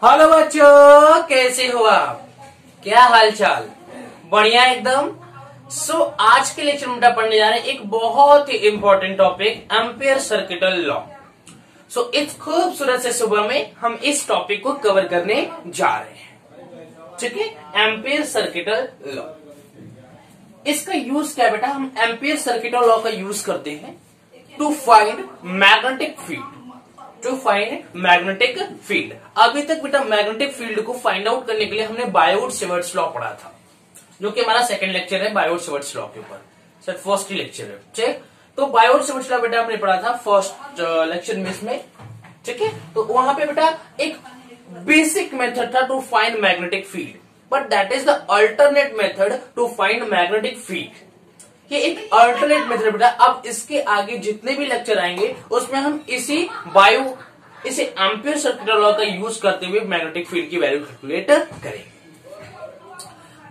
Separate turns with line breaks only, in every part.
Hello बच्चों, कैसे हो आप? क्या हाल चाल? बढ़िया एकदम। आज के लेक्चर में हम पढ़ने जा रहे हैं एक बहुत ही important topic, Ampere circuital law. इस खूबसूरत से सुबह में हम इस टॉपिक को कवर करने जा रहे हैं। ठीक है, एम्पियर सर्किटल लॉ। इसका यूज क्या है बेटा? हम एम्पियर सर्किटल लॉ का यूज करते हैं to find magnetic field. To find magnetic field. अभी तक बेटा मैग्नेटिक फील्ड को फाइंड आउट करने के लिए हमने बायोट-सेवर्ट्स लॉ पढ़ा था, जो कि हमारा सेकंड लेक्चर है बायोट-सेवर्ट्स लॉ के ऊपर। सर फर्स्ट लेक्चर है, ठीक। तो बायोट-सेवर्ट्स लॉ बेटा हमने पढ़ा था फर्स्ट लेक्चर में इसमें, ठीक है। तो वहां पे बेटा एक बेसिक मेथड था to find magnetic field, but that is the alternate method to find magnetic field. ये एक अल्टरनेट मेथड बेटा। अब इसके आगे जितने भी लेक्चर आएंगे उसमें हम इसे एम्पियर सर्किटल लॉ का यूज करते हुए मैग्नेटिक फील्ड की वैल्यू कैलकुलेट करेंगे।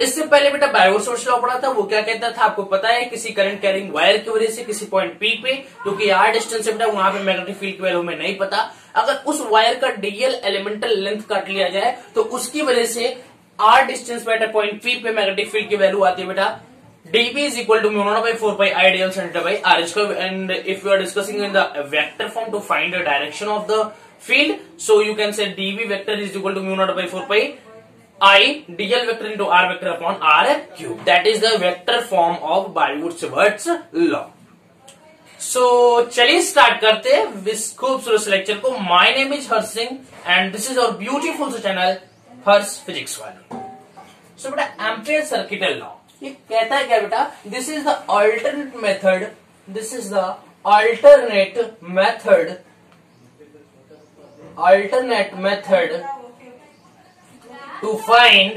इससे पहले बेटा बायोट-सेवर्ट्स लॉ पढ़ा था। वो क्या कहता था आपको पता है? किसी करंट कैरिंग वायर की वजह से किसी पॉइंट पी पे, क्योंकि आर डिस्टेंस है बेटा, वहां पे मैग्नेटिक फील्ड की वैल्यू हमें नहीं पता। अगर उस वायर का डीएल एलिमेंटल लेंथ काट लिया जाए तो उसकी वजह से आर डिस्टेंस बेटा पॉइंट पी पे मैग्नेटिक फील्ड की वैल्यू आती है बेटा dB is equal to mu naught by 4 pi I dl center by r square. And if you are discussing in the vector form to find the direction of the field, so you can say dB vector is equal to mu naught by 4 pi I dl vector into r vector upon r cube. That is the vector form of Biot-Savart's law. चलिए start करते हैं इस खूबसूरत lecture को। My name is Harsh Singh and this is our beautiful channel Harsh physics वाले। बेटा ampere circuital law ये कहता है क्या बेटा? This is the alternate method, this is the alternate method to find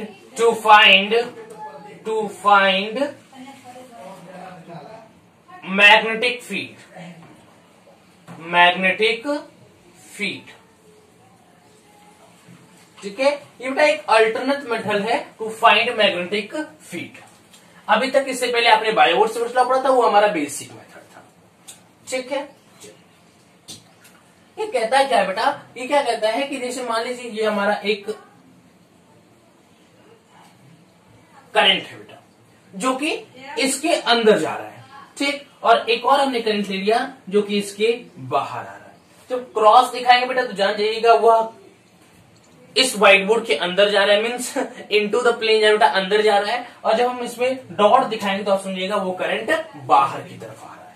magnetic field. ठीक है, ये बेटा एक अल्टरनेट मेथड है टू फाइंड मैग्नेटिक फील्ड। अभी तक इससे पहले आपने बायोट-सेवर्ट्स लॉ पढ़ा था, वो हमारा बेसिक मेथड था। ठीक है, ये कहता है क्या बेटा? ये क्या कहता है कि जैसे मान लीजिए ये हमारा एक करंट है बेटा, जो कि इसके अंदर जा रहा है, ठीक। और एक और हमने करंट ले लिया जो कि इसके बाहर आ रहा है। जब क्रॉस दिखाएंगे बेटा तो जान जाइएगा वह इस व्हाइट बोर्ड के अंदर जा रहा है, मीन्स इनटू द प्लेन जा बेटा अंदर जा रहा है। और जब हम इसमें डॉट दिखाएंगे तो आप समझिएगा वो करंट बाहर की तरफ आ रहा है।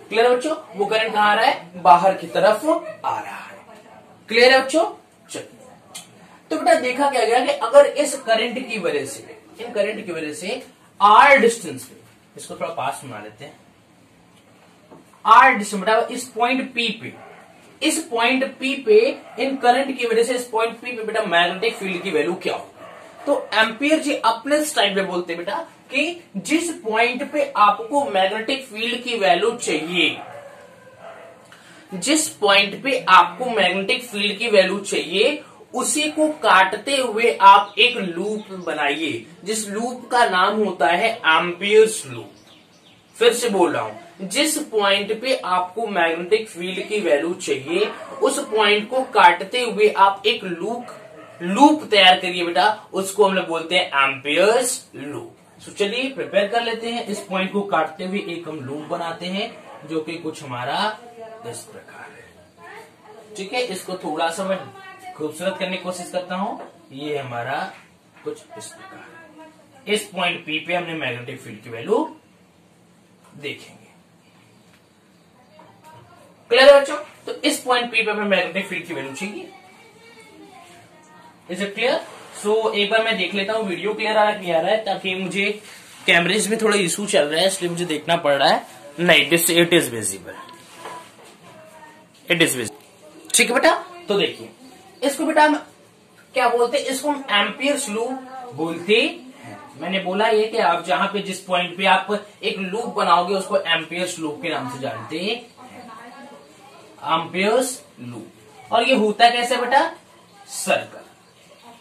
क्लियर है बच्चों? वो करंट कहां आ रहा है? बाहर की तरफ आ रहा है। क्लियर है बच्चों? चलिए, तो बेटा देखा क्या गया कि अगर इस करंट की वजह से आर डिस्टेंस पे, इसको थोड़ा पास बना लेते हैं, आर डिस्टेंस बेटा इस पॉइंट पी पे इन करंट की वजह से इस पॉइंट पी पे बेटा मैग्नेटिक फील्ड की वैल्यू क्या हो? तो एम्पियर जी अपने स्टाइल में बोलते हैं बेटा कि जिस पॉइंट पे आपको मैग्नेटिक फील्ड की वैल्यू चाहिए, जिस पॉइंट पे आपको मैग्नेटिक फील्ड की वैल्यू चाहिए, उसी को काटते हुए आप एक लूप बनाइए, जिस लूप का नाम होता है एम्पियर्स लूप। फिर से बोल रहा हूं, जिस पॉइंट पे आपको मैग्नेटिक फील्ड की वैल्यू चाहिए, उस पॉइंट को काटते हुए आप एक लूप तैयार करिए बेटा, उसको हम लोग बोलते हैं एम्पियर्स लूप। चलिए प्रिपेयर कर लेते हैं। इस पॉइंट को काटते हुए एक हम लूप बनाते हैं जो कि कुछ हमारा इस प्रकार है। ठीक है, इसको थोड़ा सा मैं खूबसूरत करने की कोशिश करता हूं। ये हमारा कुछ इस प्रकार है। इस पॉइंट पी पे हमने मैग्नेटिक फील्ड की वैल्यू देखेंगे। क्लियर है बच्चों? तो इस पॉइंट पी पे हमें मैग्नेटिक फील्ड की वैल्यू चाहिए। Is it clear? एक बार मैं देख लेता हूँ वीडियो क्लियर आ रहा है, ताकि मुझे कैमरेज में थोड़ा इशू चल रहा है, इसलिए मुझे देखना पड़ रहा है। नहीं, दिस इट इज विजिबल, ठीक है बेटा। तो देखिए, इसको बेटा हम क्या बोलते हैं? इसको हम एम्पियर्स लूप बोलते हैं। मैंने बोला ये कि आप जहां पे जिस पॉइंट पे आप एक लूप बनाओगे उसको एम्पियर्स लूप के नाम से जानते हैं, एम्पियर्स लूप। और ये होता कैसे बेटा? सर्कल।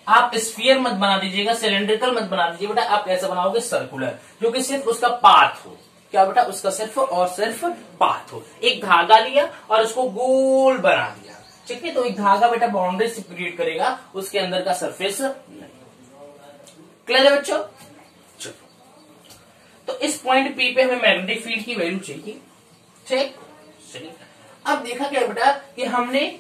आप स्फीयर मत बना दीजिएगा, सिलेंड्रिकल मत बना दीजिए बेटा, आप कैसे बनाओगे? सर्कुलर, जो कि सिर्फ उसका पाथ हो। क्या बेटा? उसका सिर्फ और सिर्फ पाथ हो। एक धागा लिया और उसको गोल बना दिया, ठीक है। तो एक धागा बेटा बाउंड्री से क्रिएट करेगा, उसके अंदर का सरफेस नहीं। क्लियर है बच्चों? चलो, तो इस पॉइंट पी पे हमें मैग्नेटिक फील्ड की वैल्यू चाहिए। ठीक, चलिए अब देखा क्या बेटा कि हमने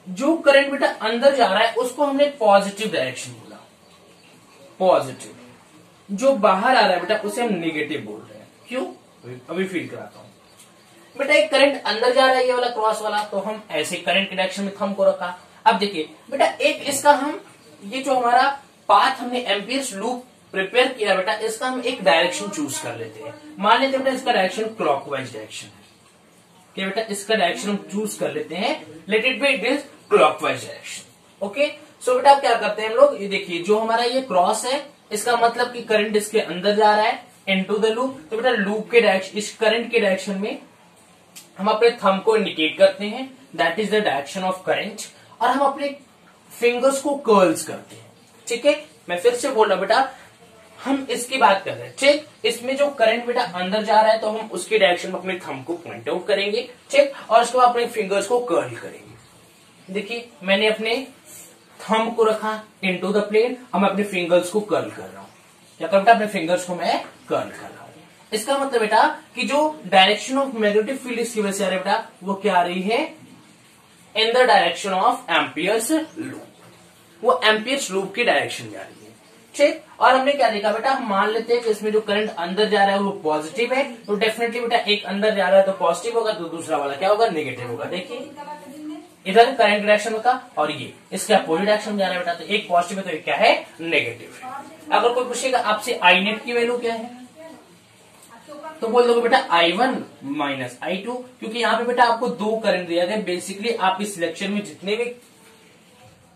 जो करंट बेटा अंदर जा रहा है उसको हमने पॉजिटिव डायरेक्शन बोला, पॉजिटिव। जो बाहर आ रहा है बेटा उसे हम नेगेटिव बोल रहे हैं। क्यों? अभी फील कराता हूं बेटा। एक करंट अंदर जा रहा है ये वाला क्रॉस वाला, तो हम ऐसे करंट के डायरेक्शन में थंब को रखा। अब देखिए बेटा, एक इसका हम ये जो हमारा पाथ हमने एम्पियर्स लूप प्रिपेयर किया बेटा, इसका हम एक डायरेक्शन चूज कर लेते हैं। मान लेते हैं बेटा इसका डायरेक्शन क्लॉकवाइज डायरेक्शन है। क्या बेटा, इसका डायरेक्शन हम चूज कर लेते हैं, let it be it is clockwise direction. Okay, so बेटा अब क्या करते हैं हम लोग, ये देखिए जो हमारा ये क्रॉस है, इसका मतलब कि करंट इसके अंदर जा रहा है इनटू द लूप। तो बेटा लूप के डायरेक्शन, इस करंट के डायरेक्शन में हम अपने थंब को इंडिकेट करते हैं, that is the direction of current, और हम अपने फिंगर्स को कर्ल्स करते हैं। ठीक है, मैं फिर से बोल रहा बेटा, हम इसकी बात कर रहे हैं। ठीक, इसमें जो करंट बेटा अंदर जा रहा है तो हम उसके डायरेक्शन में अपने थंब को पॉइंट आउट करेंगे। ठीक, और उसके बाद अपने फिंगर्स को कर्ल करेंगे। देखिए मैंने अपने थंब को रखा इनटू द प्लेन, अब मैं अपने फिंगर्स को कर्ल कर रहा हूं। क्या कर बेटा, अपने फिंगर्स को मैं कर्ल कर रहा हूं। इसका मतलब बेटा कि जो डायरेक्शन ऑफ मैग्नेटिक फील्ड इसकी वजह से आ रही है बेटा, वो क्या आ रही है, in the direction of Ampere's loop, वो एम्पियर्स लूप की डायरेक्शन जा रही है। ठीक, और हमने क्या देखा बेटा, हम मान लेते हैं कि इसमें जो करंट अंदर जा रहा है वो पॉजिटिव है, तो डेफिनेटली बेटा एक अंदर जा रहा है तो पॉजिटिव होगा, तो दूसरा वाला क्या होगा, नेगेटिव होगा। देखिए इधर करंट डायरेक्शन होगा और ये इसके अपोजिट डायरेक्शन में जा रहा है बेटा, तो एक पॉजिटिव है तो एक क्या है, नेगेटिव है। अगर कोई पूछेगा आपसे आई नेट की वैल्यू क्या है, तो बोल दोगे बेटा I1 माइनस I2, क्योंकि यहाँ पे बेटा आपको दो करंट दिया गया। बेसिकली आप इस लेक्चर में जितने भी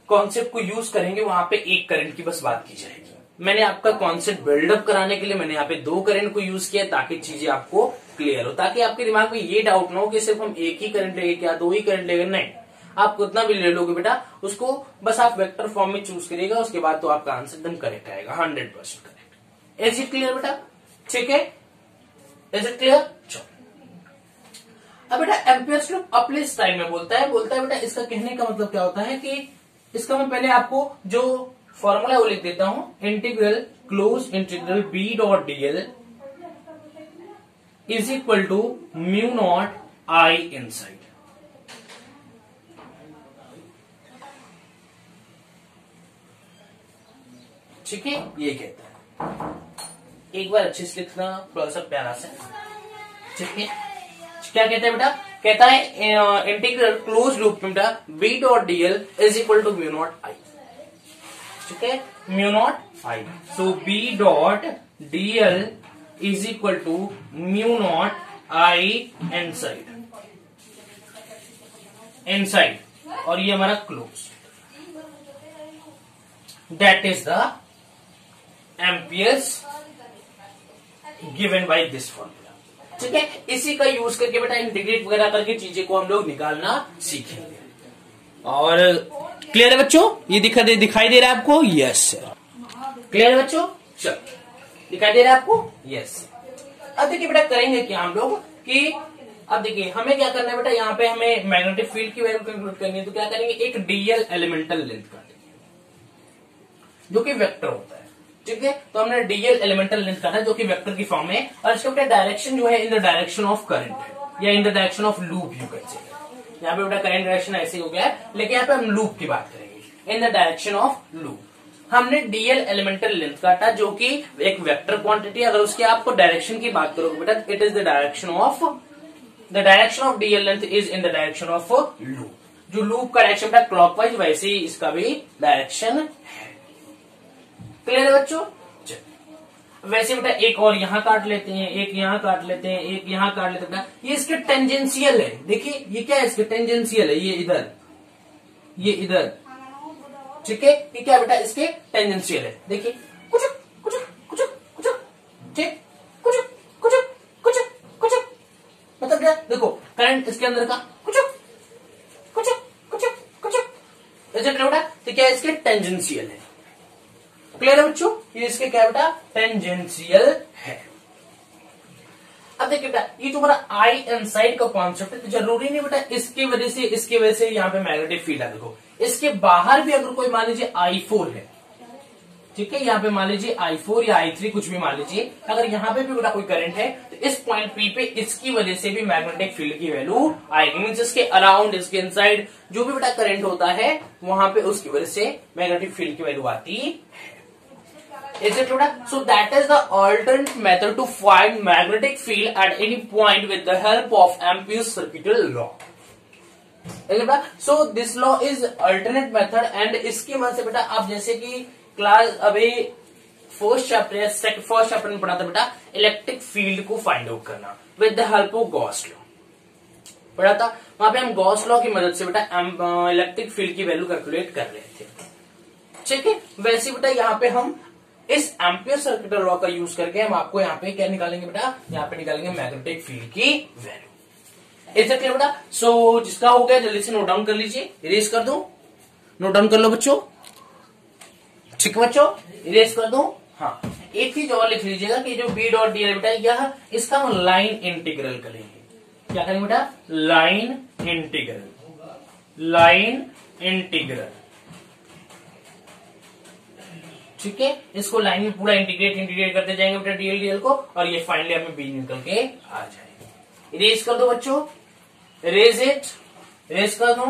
कॉन्सेप्ट को यूज करेंगे वहां पे एक करंट की बस बात की जाएगी। मैंने आपका कॉन्सेप्ट बिल्डअप कराने के लिए मैंने यहाँ पे दो करंट को यूज किया, ताकि चीजें आपको क्लियर हो, ताकि आपके दिमाग में ये डाउट ना हो कि सिर्फ हम एक ही करंट लेंगे, क्या दो ही करंट लेंगे। नहीं, आप कितना भी ले लोगे बेटा, उसको बस आप वेक्टर फॉर्म में चूज करिएगा, उसके बाद तो आपका आंसर एकदम करेक्ट आएगा, 100% करेक्ट। इज इट क्लियर बेटा? ठीक है, इज इट क्लियर? अब बेटा एम्पियर्स लूप अपने स्टाइल में बोलता है बेटा, इसका कहने का मतलब क्या होता है कि इसका मैं पहले आपको जो फॉर्मूला है वो लिख देता हूं, integral close integral B dot DL is equal to mu naught I inside. ठीक है, ये कहता है, एक बार अच्छे से लिखना, थोड़ा सा प्यारा से। ठीक है, क्या कहता है बेटा, कहता है इंटीग्रल क्लोज लूप में बेटा B dot DL is equal to mu naught I. ठीक है, mu naught I, so B dot DL is equal to mu naught I inside, inside, और ये हमारा close, that is the Ampere's given by this formula. ठीक है, इसी का use करके बेटा इंटीग्रेट वगैरह करके चीजें को हम लोग निकालना सीखेंगे। और क्लियर है बच्चों, ये दिखाई दे रहा है आपको? यस सर, क्लियर है बच्चों? चलो, दिखाई दे रहा है आपको? यस। अब देखिए बेटा करेंगे क्या हम लोग कि अब देखिए हमें क्या करना है बेटा, यहाँ पे हमें मैग्नेटिक फील्ड की वैल्यू कैलकुलेट करनी है, तो क्या करेंगे, एक डीएल एलिमेंटल लेंथ काटेंगे जो कि वेक्टर होता है। ठीक है, तो हमने डीएल एलिमेंटल लेंथ काटा जो कि वेक्टर की फॉर्म है, और इसका बेटा डायरेक्शन जो है in the direction of current है, या in the direction of loop you can से। यहाँ पे बेटा करंट डायरेक्शन ऐसे हो गया है, लेकिन यहाँ पे हम लूप की बात करेंगे, in the direction of loop. हमने डीएल एलिमेंटल लेंथ काटा जो कि एक वेक्टर क्वांटिटी, अगर उसके आपको डायरेक्शन की बात करोगे बेटा, it is the direction of DL length is in the direction of loop. जो लूप का डायरेक्शन बेटा क्लॉकवाइज, वैसे ही इसका भी डायरेक्शन है। क्लियर है बच्चों? वैसे बेटा एक और यहां काट लेते हैं, एक यहां काट लेते हैं, एक यहां काट लेते हैं, ये इसके टेंजेंशियल है। देखिए ये क्या है, इसके टेंजेंशियल है, ये इधर, ये इधर। ठीक है, ये क्या बेटा, इसके टेंजेंशियल है। देखिए कुछ कुछ कुछ कुछ, ठीक, कुछ कुछ कुछ कुछ, मतलब क्या, देखो करंट इसके अंदर का कुछ कुछ कुछ कुछ, ऐसे बेटा, तो क्या इसके टेंजेंशियल है। क्लियर है बच्चों? ये इसके क्या बेटा, टेंजेंशियल है। अब देखिए बेटा, ये जो हमारा आई इनसाइड का कॉन्सेप्ट है, तो जरूरी नहीं बेटा इसकी वजह से यहाँ पे मैग्नेटिक फील्ड है। देखो इसके बाहर भी अगर कोई मान लीजिए I4 है, ठीक है, यहाँ पे मान लीजिए I4 या I3 कुछ भी मान लीजिए, अगर यहाँ पे भी बेटा कोई करंट है तो इस पॉइंट P पे इसकी वजह से भी मैग्नेटिक फील्ड की वैल्यू आएगी। मीन्स इसके अराउंड, इसके इनसाइड जो भी बेटा करंट होता है वहां पे उसकी वजह से मैग्नेटिक फील्ड की वैल्यू आती है। Is it बेटा? So that is the alternate method to find magnetic field at any point with the help of Ampere's circuital law. बेटा, so this law is alternate method and इसकी मदद से बेटा आप जैसे कि क्लास अभी फर्स्ट चैप्टर में पढ़ा था बेटा इलेक्ट्रिक फील्ड को फाइंड आउट करना with the help of Gauss law पढ़ा था। वहां पे हम गॉस लॉ की मदद से बेटा इलेक्ट्रिक फील्ड की वैल्यू कैलकुलेट कर रहे थे, ठीक है। वैसे बेटा यहाँ पे हम इस एम्पियर सर्किटल लॉ का यूज करके हम आपको यहाँ पे क्या निकालेंगे बेटा, यहाँ पे निकालेंगे मैग्नेटिक फील्ड की वैल्यू। इससे क्लियर बेटा? सो जिसका हो गया जल्दी से नोट डाउन कर लीजिए, इरेज कर दो, नोट डाउन कर लो बच्चों, ठीक है बच्चों, इरेज कर दो। हाँ, एक चीज और लिख लीजिएगा कि जो बी डॉट डी बेटा यह इसका हम लाइन इंटीग्रल करेंगे। क्या करेंगे बेटा? लाइन इंटीग्रल, लाइन इंटीग्रल, ठीक है। इसको लाइन में पूरा इंटीग्रेट करते जाएंगे बेटा डीएल को, और ये फाइनली हमें बी निकल के आ जाएगा। इरेज कर दो बच्चों, इरेज इट, इरेज कर दो।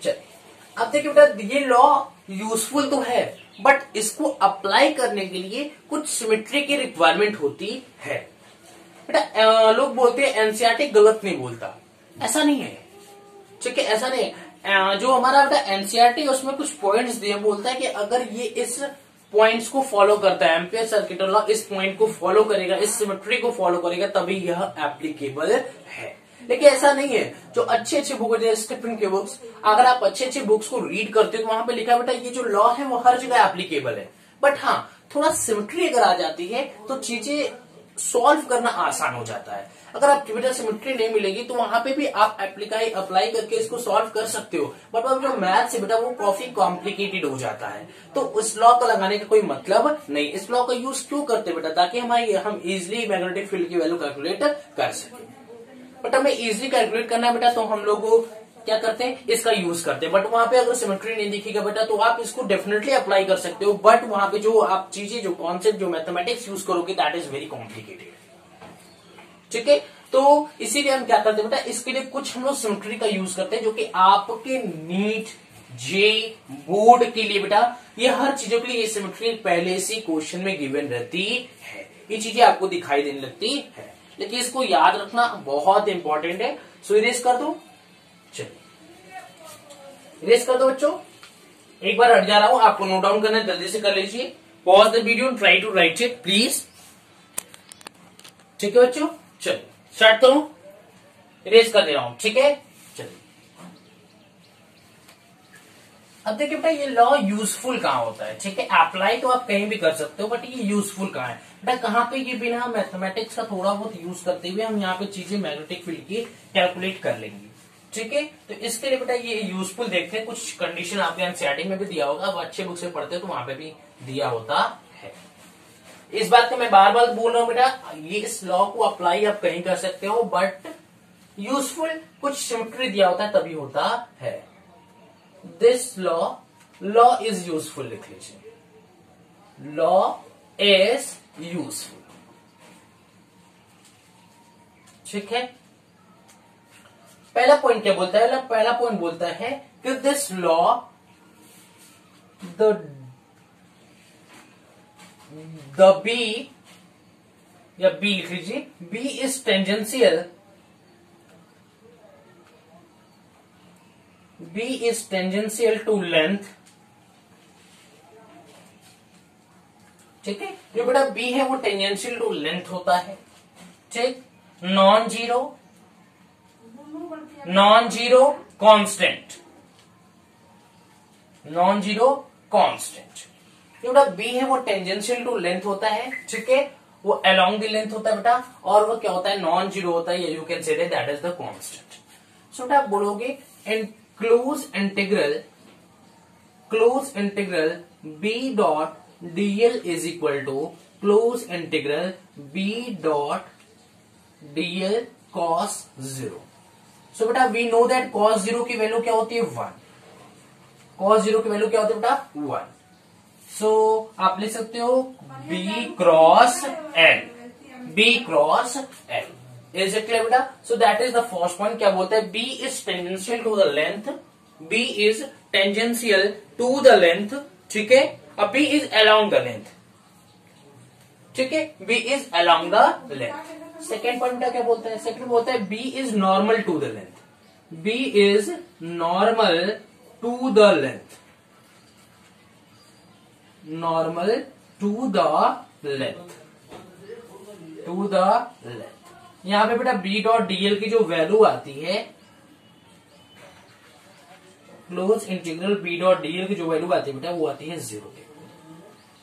चल अब देखिए बेटा ये लॉ यूजफुल तो है, बट इसको अप्लाई करने के लिए कुछ सिमेट्री की रिक्वायरमेंट होती है बेटा। लोग बोलते हैं एनसीईआरटी गलत नहीं बोलता, ऐसा नहीं है, ठीक है, ऐसा नहीं है। जो हमारा बेटा एनसीईआरटी उसमें कुछ पॉइंट्स दिए, बोलता है कि अगर ये इस पॉइंट्स को फॉलो करता है, एम्पियर सर्किटल लॉ इस पॉइंट को फॉलो करेगा, इस सिमेट्री को फॉलो करेगा, तभी यह एप्लीकेबल है। लेकिन ऐसा नहीं है। जो अच्छे अच्छे बुक होते हैं स्टीफन के बुक्स, अगर आप अच्छे अच्छे बुक्स को रीड करते हो तो वहां पे लिखा बेटा ये जो लॉ है वो हर जगह एप्लीकेबल है, बट हाँ थोड़ा सिमेट्री अगर आ जाती है तो चीजें सॉल्व करना आसान हो जाता है। अगर आप बेटा सिमेट्री नहीं मिलेगी तो वहां पे भी आप अप्लाई करके इसको सॉल्व कर सकते हो, बट अब जो मैथ्स है बेटा वो काफी कॉम्प्लिकेटेड हो जाता है, तो इस लॉ का लगाने का कोई मतलब नहीं। इस लॉ का यूज क्यों करते बेटा? ताकि हम इजिली मैग्नेटिक फील्ड की वैल्यू कैलकुलेट कर सके। बट हमें इजिली कैलकुलेट करना है बेटा, तो हम लोग क्या करते हैं, इसका यूज करते हैं। बट वहां पे अगर सिमेट्री नहीं दिखेगा बेटा तो आप इसको डेफिनेटली अप्लाई कर सकते हो, बट वहां पे जो आप चीजें, जो कॉन्सेप्ट, जो मैथमेटिक्स यूज करोगे दैट इज वेरी कॉम्प्लिकेटेड, ठीक है। तो इसीलिए हम क्या करते हैं बेटा, इसके लिए कुछ हम लोग सिमेट्री का यूज करते हैं, जो कि आपके नीट जे बोर्ड के लिए बेटा ये हर चीजों के लिए ये सिमेट्री पहले से क्वेश्चन में गिवन रहती है, ये चीजें आपको दिखाई देने लगती है, लेकिन इसको याद रखना बहुत इंपॉर्टेंट है। सो इरेज कर दो, चलिए इरेज कर दो बच्चों। एक बार हट जा रहा हूं, आपको नोट डाउन करना है, जल्दी से कर लीजिए। Pause the video, try to write it please, ठीक है बच्चों। चलो स्टार्ट करो, इरेज कर दे रहा हूं, ठीक है। चलिए अब देखिए बेटा ये लॉ यूजफुल कहां होता है, ठीक है। अप्लाई तो आप कहीं भी कर सकते हो, बट ये यूजफुल कहां है बेटा? कहां पे ये बिना मैथमेटिक्स का थोड़ा बहुत यूज करते हुए हम यहाँ पे चीजें मैग्नेटिक फील्ड की कैलकुलेट कर लेंगे, ठीक है। तो इसके लिए बेटा ये यूजफुल देखते हैं, कुछ कंडीशन आपके एनसीईआरटी में भी दिया होगा, अब अच्छे बुक से पढ़ते हो तो वहां पे भी दिया होता है। इस बात को मैं बार बार बोल रहा हूं बेटा, ये इस लॉ को अप्लाई आप कहीं कर सकते हो, बट यूजफुल कुछ सिमेट्री दिया होता है तभी होता है। दिस लॉ इज यूजफुल, लिख लीजिए, लॉ इज यूजफुल, ठीक है। पहला पॉइंट क्या बोलता है? पहला पॉइंट बोलता है कि दिस लॉ द बी, या बी लिख लीजिए, B is tangential, B is tangential to length, ठीक है। जो बेटा बी है वो टेंजेंशियल टू लेंथ होता है, ठीक। Non zero constant, non zero constant. जो बेटा बी है वो टेंजेंशियल टू लेंथ होता है, ठीक है, वो अलोंग द लेंथ होता है बेटा, और वो क्या होता है, नॉन जीरो होता है, या you can say that is the constant. So बेटा आप बोलोगे close integral B dot DL is equal to close integral b dot dl cos 0। So बेटा वी नो दैट cos 0 की वैल्यू क्या होती है 1। cos 0 की वैल्यू क्या होती है बेटा 1। सो आप लिख सकते हो b cross l, b cross l। Is it clear बेटा? So that is the first point. क्या बोलता है? b is tangential to the length, b is tangential to the length, ठीक है। अब b is along the length, ठीक है, b is along the length. Second point क्या बोलता है? सेकेंड बोलता है b is normal to the length, b is normal to the length, normal to the length, to the length. यहां पे बेटा b डॉट dl की जो वैल्यू आती है, close integral b dot dl की जो वैल्यू आती है बेटा वो आती है 0 के।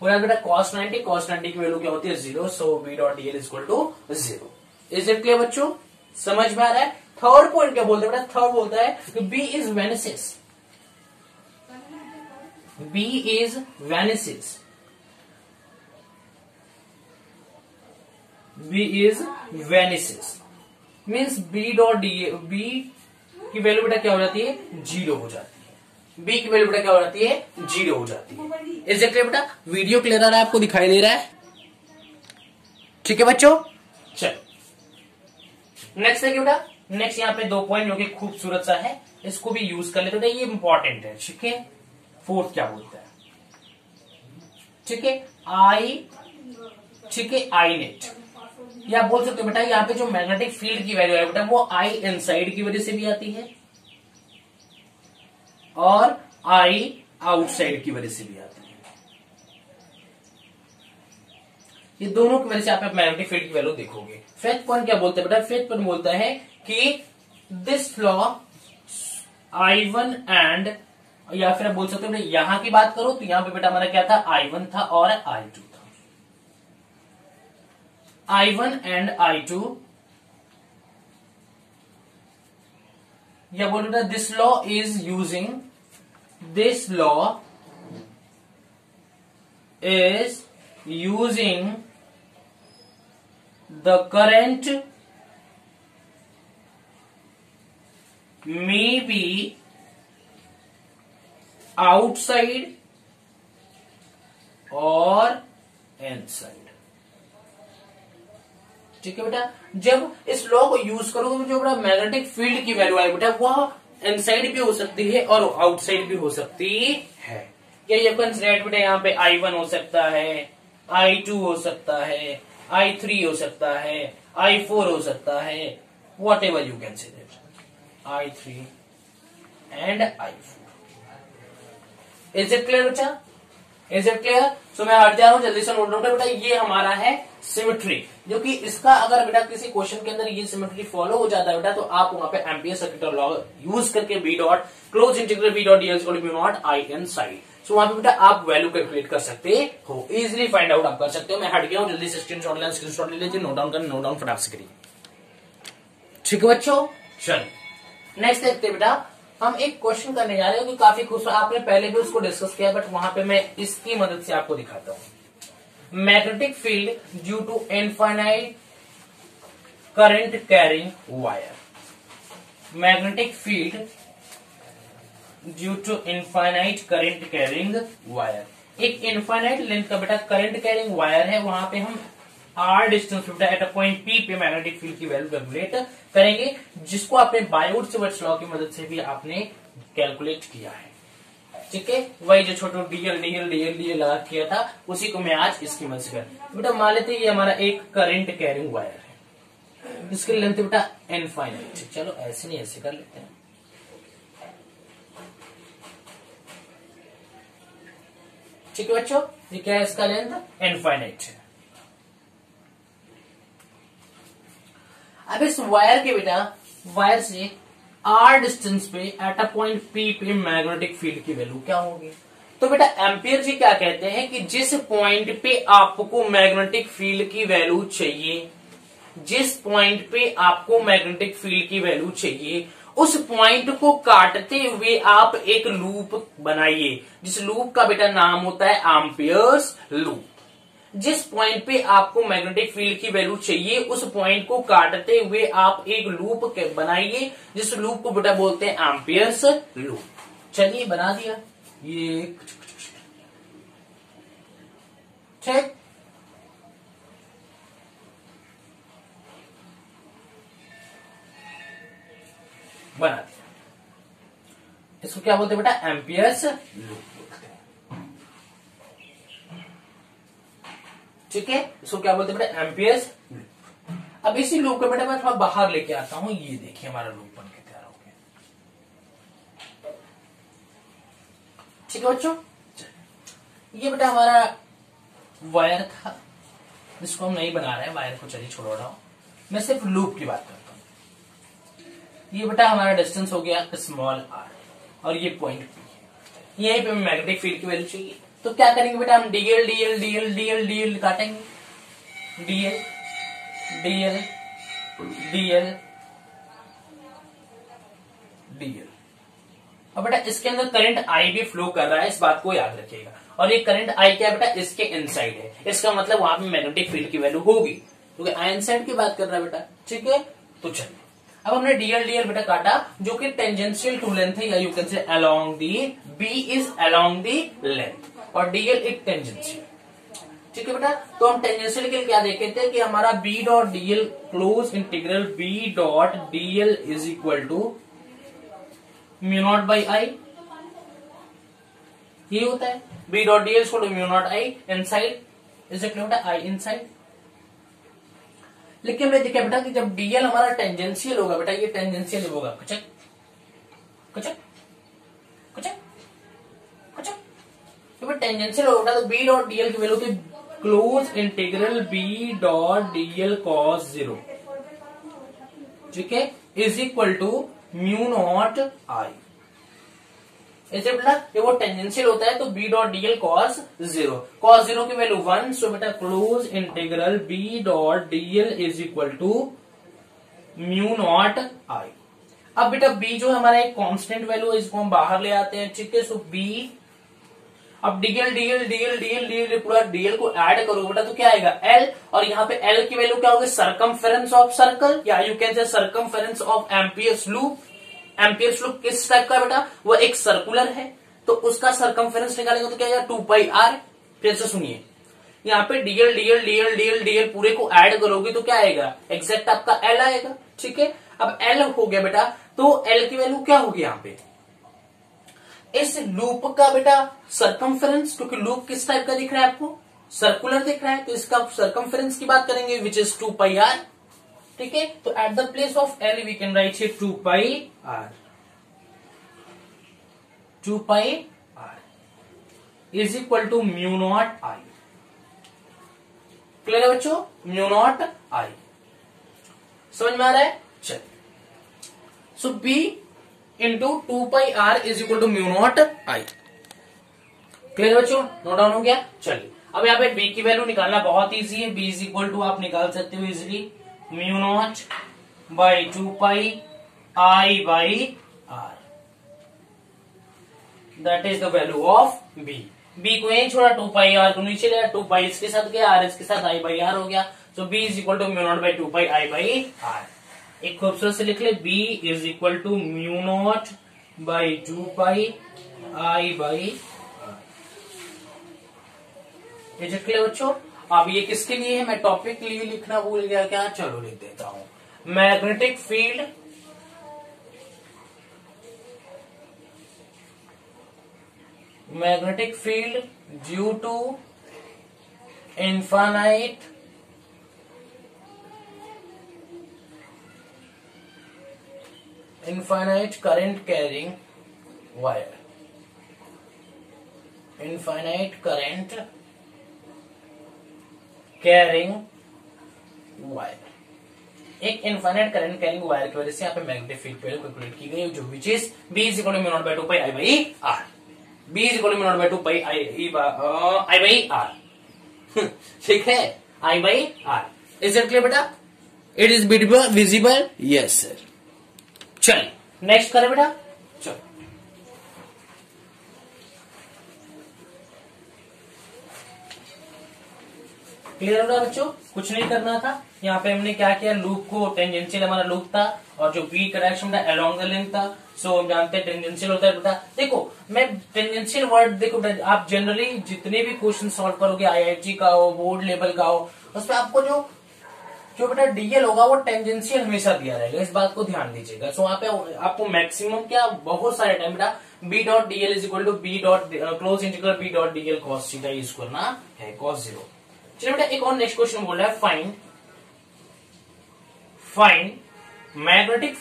हो जाता बेटा cos 90 की वैल्यू क्या होती है 0। So b dot dl is equal to 0। Is it clear बच्चों? समझ में आ रहा है? थर्ड पॉइंट क्या बोलते हैं बेटा? थर्ड बोलता है कि b is vanishes, b is vanishes, b is vanishes means b dot b की वैल्यू बेटा क्या हो जाती है 0 हो जाती है, b की वैल्यू बेटा क्या हो जाती है 0 हो जाती है। इज इट क्लियर बेटा? वीडियो क्लियर आ रहा है आपको, दिखाई दे रहा है? ठीक है बच्चों, चलो नेक्स्ट है बेटा। नेक्स्ट यहाँ पे 2 पॉइंट जो कि खूबसूरत सा है, इसको भी यूज कर लेते बेटा, ये इंपॉर्टेंट है, ठीक है। फोर्थ क्या बोलता है? ठीक है आई, ठीक है आई नेट, या बोल सकते हो बेटा यहाँ पे जो मैग्नेटिक फील्ड की वैल्यू है बेटा वो आई इनसाइड की वजह से भी आती है और आई आउटसाइड की वजह से भी आती है। ये दोनों की वजह से आप मैग्नेटिक फील्ड की वैल्यू देखोगे। फिफ्थ पॉइंट क्या बोलते हैं बेटा? फिफ्थ पॉइंट बोलता है कि दिस लॉ I1 एंड, या फिर आप बोल सकते हो बेटा यहां की बात करो तो यहां पे बेटा हमारा क्या था I1 था और I2 था। I1 एंड I2, या बोल बेटा this law is using, this law is using the current may be outside or inside। ठीक है बेटा, जब इस लॉ को यूज करोगे तो जो बेटा मैग्नेटिक फील्ड की वैल्यू है बेटा वह इनसाइड भी हो सकती है और आउटसाइड भी हो सकती है। या ये कंसिडर बेटा यहाँ पे I1 हो सकता है, I2 हो सकता है, I3 हो सकता है, I4 हो सकता है, what ever you can say I3 and I4। Is it clear बच्चा? Is it clear? सो मैं हट जा रहा हूं, जल्दी से नोट डाउन कर बेटा। ये हमारा है सिमेट्री, जो कि इसका अगर बेटा किसी क्वेश्चन के अंदर ये सिमेट्री फॉलो हो जाता है बेटा तो आप वहां पे एम्पियर सर्किट लॉ यूज करके B dot close integral B dot DL equal to mu naught I inside, so वहां पे बेटा आप वैल्यू कैलकुलेट कर सकते हो, इजिली फाइंड आउट आप कर सकते हो। मैं हट गया हूं, जल्दी से स्क्रीनशॉट ले लीजिए, नोट डाउन कर, नोट डाउन फटाक से करिए। ठीक है बच्चों, चलो नेक्स्ट देखते बेटा। हम एक क्वेश्चन करने जा रहे हैं जो काफी खूबसूरत, आपने पहले भी उसको डिस्कस किया बट वहां पे मैं इसकी मदद से आपको दिखाता हूं। Magnetic field due to infinite current carrying wire, magnetic field due to infinite current carrying wire. एक इनफाइनाइट लेंथ का बेटा करंट कैरिंग वायर है, वहां पे हम आर डिस्टेंस बेटा एट अ पॉइंट पी पे मैग्नेटिक फील्ड की वैल्यू कैलकुलेट करेंगे, जिसको आपने बायोट-सावर्ट्स लॉ की मदद से भी आपने कैलकुलेट किया है। ठीक है, वही जो छोटो डीएल डीएल डीएल डीएल लगा किया था उसी को मैं आज इसकी मदद से कर बेटा। मान लेते ये हमारा एक करंट कैरिंग वायर है, इसकी लेंथ बेटा इनफाइनाइट, चलो ऐसे नहीं ऐसे कर लेते हैं। ठीक है बच्चों, ये क्या है इसका लेंथ इनफाइनाइट है। अब इस वायर के बेटा वायर से आर डिस्टेंस पे एट अ पॉइंट पी पे मैग्नेटिक फील्ड की वैल्यू क्या होगी? तो बेटा एम्पियर जी क्या कहते हैं कि जिस पॉइंट पे आपको मैग्नेटिक फील्ड की वैल्यू चाहिए, जिस पॉइंट पे आपको मैग्नेटिक फील्ड की वैल्यू चाहिए उस पॉइंट को काटते हुए आप एक लूप बनाइए, जिस लूप का बेटा नाम होता है एम्पियर्स लूप। जिस पॉइंट पे आपको मैग्नेटिक फील्ड की वैल्यू चाहिए उस पॉइंट को काटते हुए आप एक लूप बनाइए, जिस लूप को बेटा बोलते हैं एम्पियर्स लूप। चलिए बना दिया ये, ठीक। बना दिया, इसको क्या बोलते हैं बेटा, एम्पियर्स लूप बोलते हैं, ठीक है। इसको क्या बोलते हैं बेटा, एम्पियर्स लूप। अब इसी लूप को बेटा मैं थोड़ा बाहर लेके आता हूं, ये देखिए हमारा लूप बन के तैयार हो गया, ठीक है बच्चों। ये बेटा हमारा वायर था जिसको हम नहीं बना रहे हैं, वायर को चलिए छोड़ो हटाओ, मैं सिर्फ लूप की बात करता हूं। ये बेटा हमारा डिस्टेंस हो गया स्मॉल आर, और ये पॉइंट पी है, यहीं पे मैग्नेटिक फील्ड की वैल्यू चाहिए। तो क्या करेंगे बेटा, हम DL DL DL DL DL काटेंगे, डीएल डीएल डीएल डीएल। और बेटा इसके अंदर करंट आई भी फ्लो कर रहा है, इस बात को याद रखिएगा। और ये करंट आई क्या बेटा, इसके इनसाइड है, इसका मतलब वहां पे मैग्नेटिक फील्ड की वैल्यू होगी, क्योंकि आई इनसाइड की बात कर रहा है बेटा, ठीक है। तो चलिए अब हमने डीएल डीएल बेटा काटा, जो कि टेंजेंशियल टू लेंथ है, या you can say along the, B is along the length, और डीएल एक टेंजेंशियल, ठीक है बेटा। तो हम टेंजेंशियल के लिए क्या देखे थे कि हमारा B dot DL close integral B dot DL is equal to mu naught by I, ये होता है B dot DL equal to mu naught I inside is equal to I inside. लेकिन हमने देखा बेटा कि जब डीएल हमारा टेंजेंशियल होगा बेटा, ये टेंजेंशियल होगा, कचक कचक कचक कचक, तो टेंजेंशियल होगा तो बी डॉट डीएल की value close integral B dot DL cos 0, ठीक है, is equal to mu naught I. ऐसे बेटा ये वो टेंजेंशियल होता है तो B dot DL cos 0, cos 0 की वैल्यू 1, सो बेटा close integral B dot DL is equal to mu naught I. अब बेटा बी जो हमारा एक कांस्टेंट वैल्यू है, इसको हम बाहर ले आते हैं, ठीक है। सो बी, अब DL DL DL DL DL पूरा डीएल को ऐड करो बेटा तो क्या आएगा एल, और यहाँ पे एल की वैल्यू क्या होगी, सरकमफेरेंस ऑफ सर्कल, या यू कैन से circumference of Ampere's loop. Amperes loop किस टाइप का बेटा, वो एक सर्कुलर है, तो उसका सरकमफेरेंस निकालेंगे तो क्या आएगा 2 पाई आर। फिर से सुनिए, यहाँ पे DL DL DL DL DL पूरे को ऐड करोगे तो क्या आएगा, एग्जैक्ट आपका एल आएगा, ठीक है। अब एल हो गया बेटा, तो एल की वैल्यू क्या होगी यहाँ पे, इस लूप का बेटा सरकमफेरेंस, क्योंकि लूप किस टाइप का दिख रहा है आपको, सर्कुलर दिख रहा है, तो इसका सरकमफेरेंस की बात करेंगे विच इज 2 पाई आर, ठीक है। तो at the place of L we can write here 2 pi R, 2 pi R is equal to mu naught I. Clear है बच्चों, म्यू नॉट आई, समझ में आ रहा है। चलिए, so B into 2 pi R is equal to mu naught I. Clear है बच्चों, नोट डाउन हो गया। चलिए अब यहाँ पे बी की वैल्यू निकालना बहुत इजी है, बी इज इक्वल टू आप निकाल सकते हो easily mu naught by 2 pi I by R, that is the value of B. B को यही छोड़ा, 2 पाई आर को नीचे लिया, 2 पाई इसके साथ गया, आर इसके साथ, आई बाई आर हो गया। So B is equal to mu naught by 2 pi I by R. एक खूबसूरत से लिख ले, B is equal to mu naught by 2 pi I by R. ये लिख ले बच्चों। अब ये किसके लिए है, मैं टॉपिक के लिए लिखना भूल गया क्या, चलो लिख देता हूं, magnetic field due to infinite current carrying wire, infinite current carrying wire, एक इनफाइनाइट करंट कैरिंग वायर की वजह से यहाँ पे मैग्नेटिक फील्ड वैल्यू कैलकुलेट की गई, जो which is B is equal to mu naught by 2 pi I by R. B is equal to mu naught by 2 pi I by R, ठीक है, I by R. Is it clear बेटा, it is visible, yes sir. चलिए next करें बेटा, चलो clear हो रहा है बच्चों? कुछ नहीं करना था। यहाँ पे हमने क्या किया, लूप को, टेंजेंशियल हमारा लूप था और जो बी का डायरेक्शन था अलोंग द लेंथ था। सो हम जानते हैं टेंजेंशियल होता है बेटा। देखो मैं टेंजेंशियल वर्ड, देखो आप जनरली जितने भी क्वेश्चन सॉल्व करोगे, आईआईटी का हो, बोर्ड लेवल का हो, उसमें आपको जो बेटा डीएल होगा वो टेंजेंशियल हमेशा दिया रहेगा, इस बात को ध्यान दीजिएगा। सो वहां पे आपको मैक्सिमम क्या, बहुत सारे टाइम बेटा B dot DL is equal to B dot close integral B dot DL cos theta use करना है, कॉस जीरो। चलिए बेटा एक और नेक्स्ट क्वेश्चन बोल रहा है, find magnetic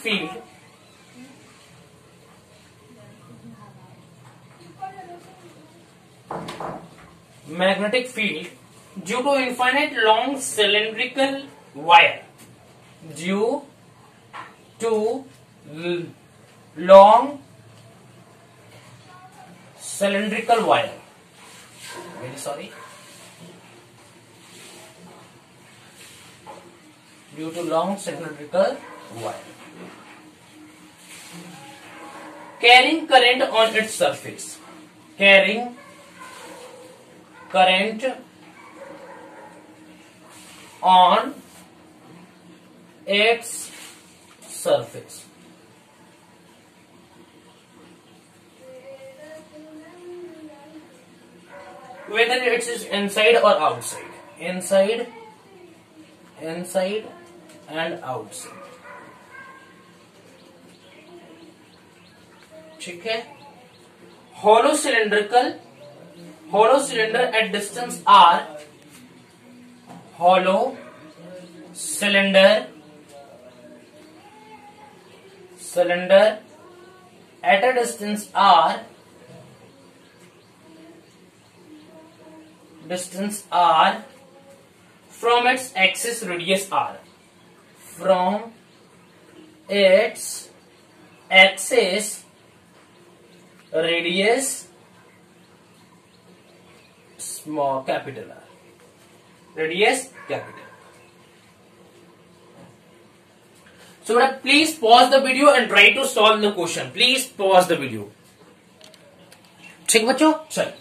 field due to infinite long cylindrical wire, due to long cylindrical wire, very sorry, due to long cylindrical wire carrying current on its surface, carrying current on its surface, whether it is inside or outside, inside and outside, ठीक है। hollow cylinder at distance r, hollow cylinder at a distance r, from its axis radius r, from its axis radius small capital R, radius capital. So please pause the video and try to solve the question. Please pause the video. ठीक बच्चों, चल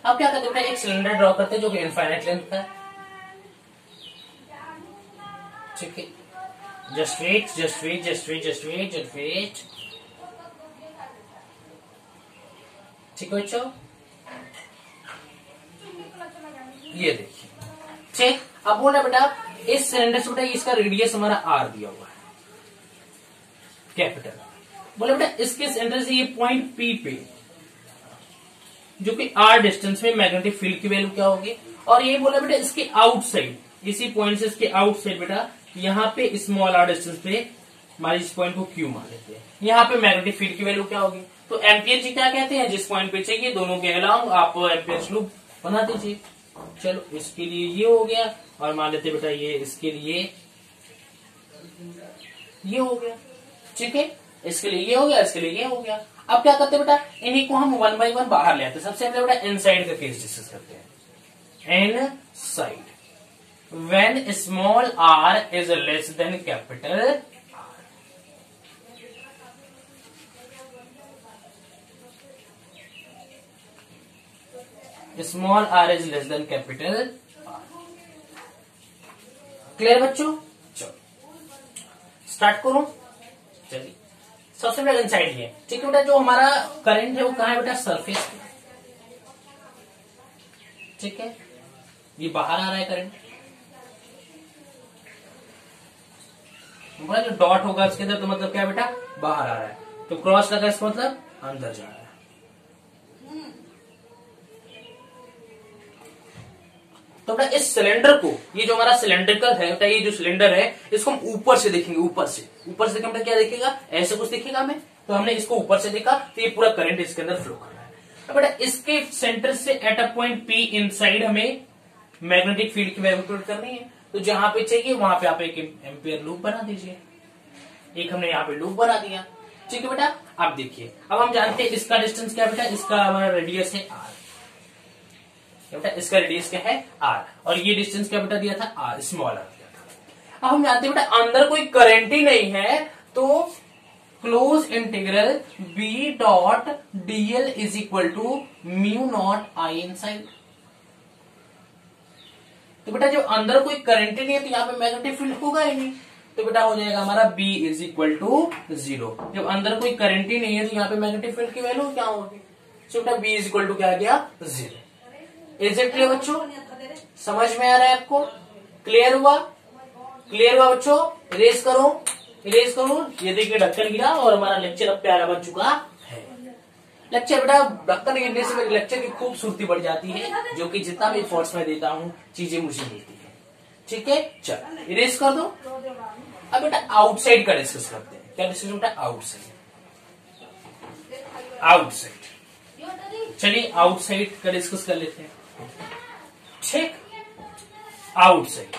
अब क्या करते हैं, एक cylinder draw करते हैं जो कि इनफाइनाइट लेंथ का है, ठीक है। जस्ट वेट, ठीक है बच्चों, ये देखिए, ठीक। अब बोला बेटा इस सिलेंडर से बेटा इसका रेडियस हमारा आर दिया हुआ है, कैपिटल। बोले बेटा इसके सेंटर से ये पॉइंट पी पे, जो कि आर डिस्टेंस में मैग्नेटिक फील्ड की वैल्यू क्या होगी, और ये बोला बेटा इसके आउटसाइड, इसी पॉइंट से इसके आउटसाइड बेटा यहाँ पे स्मॉल आर डिस्टेंस पे हमारे इस पॉइंट को क्यू मान लेते हैं, यहाँ पे मैग्नेटिक फील्ड की वैल्यू क्या होगी। तो एम्पियर जी क्या कहते हैं, जिस पॉइंट पे चाहिए दोनों के अलाउंग आप एम्पियर लूप बना दीजिए। चलो इसके लिए ये हो गया, और मान लेते बेटा ये इसके लिए ये हो गया, ठीक है। इसके लिए ये हो गया, इसके लिए ये हो गया। अब क्या करते बेटा, इन्हीं को हम 1 by 1 बाहर ले आते हैं। सबसे पहले बेटा इनसाइड का केस डिस्कस करते हैं। Inside, when small r is less than capital R, small r is less than capital R, clear बच्चों? चलो स्टार्ट करो। चलिए सबसे पहले इनसाइड है, ठीक है बेटा। जो हमारा करंट है वो कहाँ है बेटा, सरफेस पे, ठीक है। ये बाहर आ रहा है करंट, जो डॉट होगा इसके अंदर तो मतलब क्या बेटा, बाहर आ रहा है। तो क्रॉस लगा इसका मतलब अंदर जा रहा है। तो बेटा इस सिलेंडर को, ये जो हमारा सिलेंड्रिकल है बेटा, ये जो सिलेंडर है इसको हम ऊपर से देखेंगे, ऊपर से देखेंगे बेटा क्या देखेगा, ऐसे कुछ दिखेगा हमें। तो हमने इसको ऊपर से देखा तो ये पूरा करंट इसके अंदर फ्लो कर रहा है। तो बेटा इसके सेंटर से eight a point P inside हमें मैग्नेटिक फील्ड की वैल्यू कैलकुलेट करनी है। तो जहां पे चाहिए वहां पे आप एक एम्पियर लूप बना दीजिए। एक हमने यहाँ पे लूप बना दिया, ठीक है बेटा। अब देखिए, अब हम जानते हैं इसका डिस्टेंस क्या बेटा, इसका हमारा रेडियस है आर, बेटा इसका रेडियस क्या है आर, और ये डिस्टेंस क्या बेटा दिया था आर, स्मॉल आर दिया था। अब हम जानते हैं बेटा अंदर कोई करंट ही नहीं है, तो close integral B dot DL is equal to mu naught I inside. तो बेटा जब अंदर कोई करंट ही नहीं है तो यहाँ पे मैग्नेटिक फील्ड होगा ही नहीं, तो बेटा हो जाएगा हमारा B इज इक्वल टू 0। जब अंदर कोई करंट ही नहीं है तो यहाँ पे मैग्नेटिक फील्ड की वैल्यू क्या होगी, तो बेटा B इज इक्वल टू क्या आ गया 0। इज इट क्लियर बच्चों, समझ में आ रहा है आपको, क्लियर हुआ, क्लियर हुआ बच्चों। इरेज करो, इरेज करो। ये देखिए ढक्कन गिरा और हमारा लेक्चर अब प्यारा बन चुका है। लेक्चर बेटा ढक्कन गिरने से मेरे लेक्चर की खूबसूरती बढ़ जाती है, जो कि जितना भी फोर्स में देता हूँ चीजें मुझे मिलती है। ठीक है, चल इरेज कर दो। अब बेटा आउटसाइड का डिस्कस करते हैं। क्या डिस्कस बेटा, आउटसाइड, आउटसाइड। चलिए आउटसाइड का डिस्कस कर लेते हैं। ठीक, outside,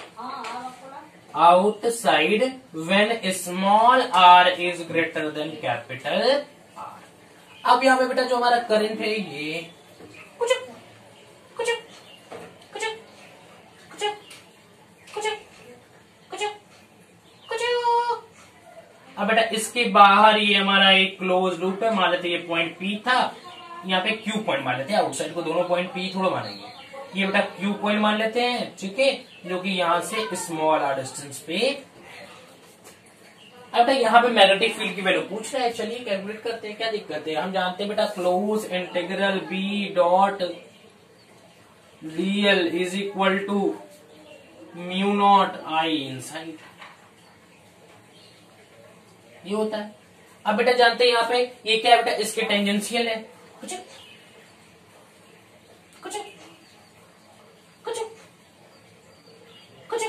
outside when small r is greater than capital R। अब यहाँ पे बेटा जो हमारा करंट है ये कुछ कुछ कुछ कुछ कुछ कुछ कुछ। अब बेटा इसके बाहर ये हमारा एक क्लोज लूप है, मान लेते ये पॉइंट P था, यहाँ पे Q पॉइंट मान लेते हैं। आउटसाइड को दोनों पॉइंट P थोड़ा मानेंगे, ये बेटा Q पॉइंट मान लेते हैं। ठीक है, जो कि यहां से स्मॉल r डिस्टेंस पे। अब यहाँ पे मैग्नेटिक फील्ड की वैल्यू पूछ रहा है, चलिए कैलकुलेट करते हैं, क्या दिक्कत है। हम जानते हैं बेटा close integral B dot dl is equal to mu naught I inside, ये होता है। अब बेटा जानते हैं यहाँ पे ये क्या है बेटा, इसके टेंजेंशियल है। कुछ कुछ कुछ कुछ।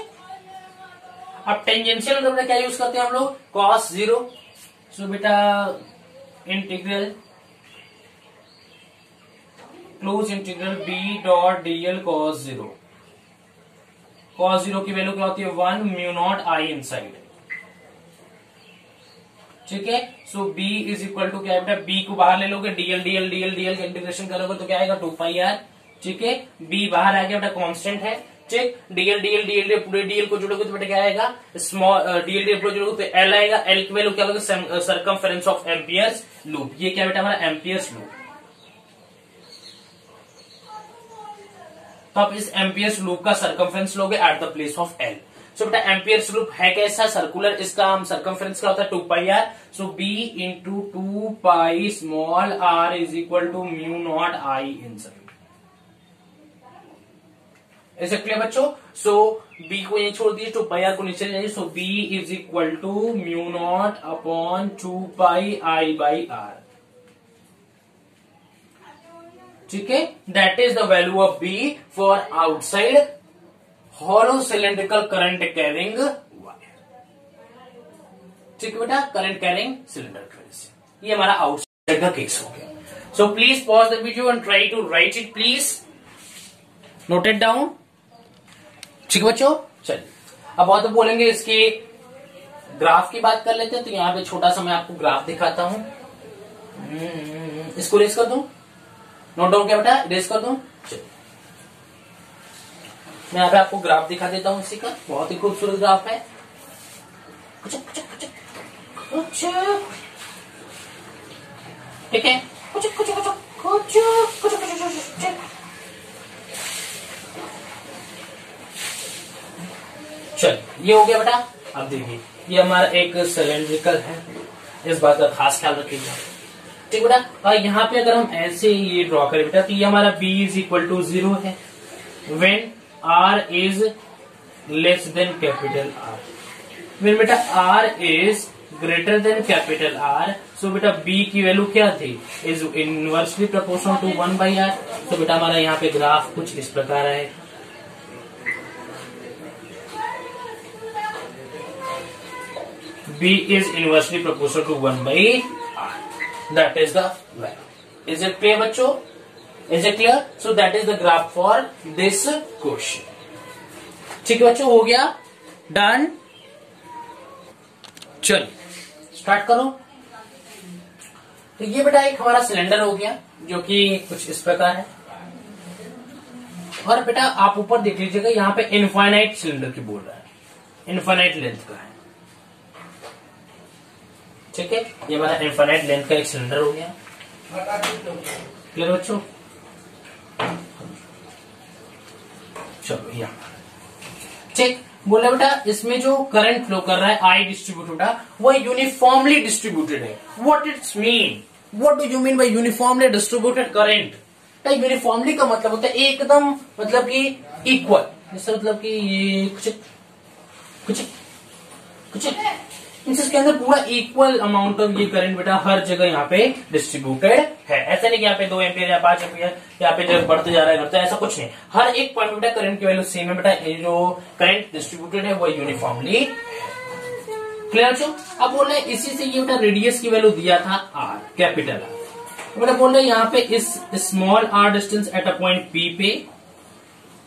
अब टेंजेंशियल मतलब बेटा क्या यूज करते हैं हम लोग, cos 0। सो बेटा integral close integral B dot dl cos 0। cos 0 की वैल्यू क्या होती है 1 म्यू नॉट I इनसाइड। ठीक है, सो B इज इक्वल टू क्या है बेटा, B को बाहर ले लोगे, dl का इंटीग्रेशन करोगे तो क्या आएगा 2πr। ठीक है, B बाहर आ गया बेटा, कांस्टेंट है। ठीक, dl पूरे dl को जोड़ोगे तो बेटा क्या आएगा, स्मॉल dl पूरे जोड़ोगे तो L आएगा। L की वैल्यू क्या होगा, सर्कमफेरेंस ऑफ एम्पियर्स लूप। ये क्या बेटा हमारा एम्पियर्स लूप। तो आप इस एम्पियर्स लूप का सर्कमफेरेंस लोगे eight the place of L। सो बेटा एम्पियर्स लूप है कैसा, सर्कुलर, इसका हम सर्कमफेरेंस क्या होता है 2πr। So B into 2π small r is equal to mu naught I inside. ऐसे क्लियर बच्चों। सो B को यहीं छोड़ दीजिए, 2πr को नीचे ले जाइए। So B is equal to mu naught upon 2πi/r। ठीक है, that is the value of B for outside hollow cylindrical current carrying wire. ठीक है बेटा, करंट कैरिंग सिलेंडर की वजह से। ये हमारा आउटसाइड का केस हो गया। So please pause the video and try to write it, please note it down. ठीक है बच्चों, चलिए अब बहुत बोलेंगे, इसके ग्राफ की बात कर लेते हैं। तो यहाँ पे छोटा सा मैं आपको ग्राफ दिखाता हूं। इसको रेस कर दूं, नोट डाउन क्या बेटा, रेस कर दूं। चलिए मैं यहाँ पे आपको ग्राफ दिखा देता हूँ इसी का, बहुत ही खूबसूरत ग्राफ है। ठीक है, चल ये हो गया बेटा। अब देखिए ये हमारा एक सिलेंड्रिकल है, इस बात का खास ख्याल रखिएगा। ठीक बेटा, और यहाँ पे अगर हम ऐसे ये ड्रॉ करें बेटा, तो ये हमारा B इज इक्वल टू 0 है when R is less than capital R। When बेटा R is greater than capital R, सो बेटा B की वैल्यू क्या थी, is inversely proportional to 1/R। तो बेटा हमारा यहाँ पे ग्राफ कुछ इस प्रकार है। B is inversely proportional to 1/R. That is the value. Is it clear बच्चों? Is it clear? So that is the graph for this question. ठीक है बच्चों, हो गया, डन। चलिए स्टार्ट करो। तो ये बेटा एक हमारा सिलेंडर हो गया, जो कि कुछ इस प्रकार है। और बेटा आप ऊपर देख लीजिएगा, यहाँ पे इनफाइनाइट सिलेंडर की बोल रहा है, इनफाइनाइट लेंथ का है। ठीक है, ये हमारा इनफाइनाइट लेंथ का एक सिलेंडर हो गया। क्लियर बच्चों? चलो यहाँ चेक। बोले बेटा इसमें जो करंट फ्लो कर रहा है आई डिस्ट्रीब्यूट बेटा वो यूनिफॉर्मली डिस्ट्रीब्यूटेड है। What it's mean, what do you mean by uniformly distributed current? Uniformly का मतलब होता है एकदम, मतलब कि इक्वल, जैसे मतलब कि ये कुछ कुछ कुछ इसके अंदर पूरा इक्वल अमाउंट ऑफ ये करंट बेटा हर जगह यहाँ पे डिस्ट्रीब्यूटेड है। ऐसा नहीं कि यहाँ पे 2 एम्पियर या 5 एम्पियर यहाँ पे जब बढ़ते जा रहा है घटता है, ऐसा कुछ नहीं। हर एक पॉइंट बेटा करंट की वैल्यू सेम है बेटा, ये जो करंट डिस्ट्रीब्यूटेड है वो यूनिफॉर्मली। क्लियर बच्चों? अब बोल रहे इसी से ये बेटा रेडियस की वैल्यू दिया था आर, कैपिटल आर। बेटा बोल रहे यहाँ पे इस small R distance at a point P पे,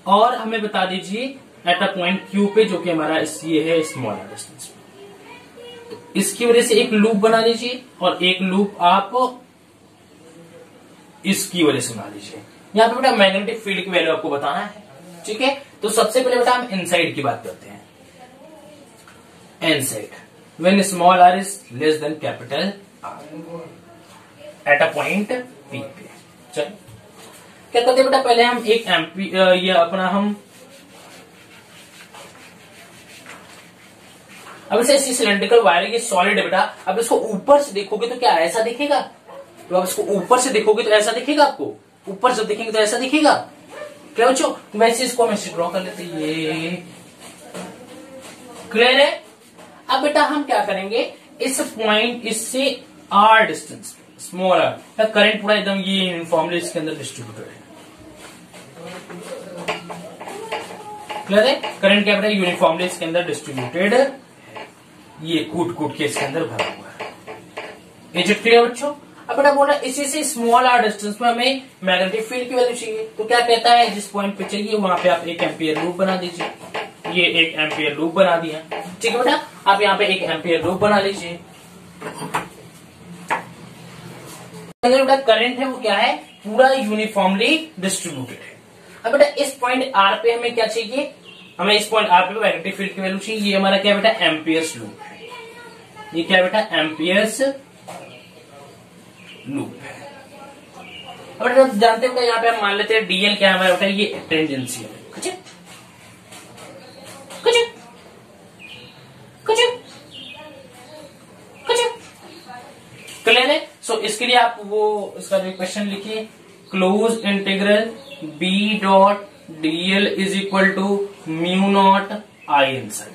और हमें बता दीजिए एट अ पॉइंट क्यू पे जो कि हमारा ये है स्मॉल आर डिस्टेंस। इसकी वजह से एक लूप बना लीजिए और एक लूप आप इसकी वजह से बना लीजिए। यहाँ पे बेटा मैग्नेटिक फील्ड की वैल्यू आपको बताना है, ठीक है। तो सबसे पहले बेटा हम इनसाइड की बात करते हैं। Inside when small R is less than capital R at a point P पे। चल क्या करते हैं बेटा, पहले हम एक एम्पीयर ये अपना हम अब इसे ऐसी सिलेंड्रिकल वायर है, ये सॉलिड है बेटा। अब इसको ऊपर से देखोगे तो क्या ऐसा दिखेगा? तो अब इसको ऊपर से देखोगे तो ऐसा दिखेगा आपको, ऊपर से देखेंगे तो ऐसा दिखेगा। क्या बच्चों? वैसे इसको हम ऐसे ड्रॉ कर लेते हैं, ये क्लियर है। अब बेटा हम क्या करेंगे, इस पॉइंट इससे R distance small R current पूरा एकदम ये यूनिफॉर्मली इसके अंदर डिस्ट्रीब्यूटेड है। क्लियर है? करंट क्या बेटा यूनिफॉर्मली इसके अंदर डिस्ट्रीब्यूटेड, ये कूट कूट के इसके अंदर भरा हुआ है। इज इट क्लियर बच्चों? अब बेटा बोला इसी से स्मॉल आर डिस्टेंस में हमें मैग्नेटिक फील्ड की वैल्यू चाहिए, तो क्या कहता है जिस पॉइंट पे चाहिए वहां पे आप 1 एम्पियर लूप बना दीजिए। ये 1 एम्पियर लूप बना दिया, ठीक है बेटा। आप यहाँ पे 1 एम्पियर लूप बना लीजिए। बेटा करंट है वो क्या है, पूरा यूनिफॉर्मली डिस्ट्रीब्यूटेड है। अब बेटा इस पॉइंट आर पे हमें क्या चाहिए, हमें इस पॉइंट आर पे मैग्नेटिक फील्ड की वैल्यू चाहिए। ये हमारा क्या बेटा एम्पियर्स लूप है, ये क्या बेटा एम्पियर्स लूप है। अब बेटा जानते हो यहाँ पे हम मान लेते हैं डीएल क्या हमारा बेटा ये टेंजेंशियल है। कुछ कुछ कुछ कुछ क्लियर है। सो इसके लिए आप वो इसका जो क्वेश्चन लिखिए, close integral B dot DL is equal to mu naught I inside.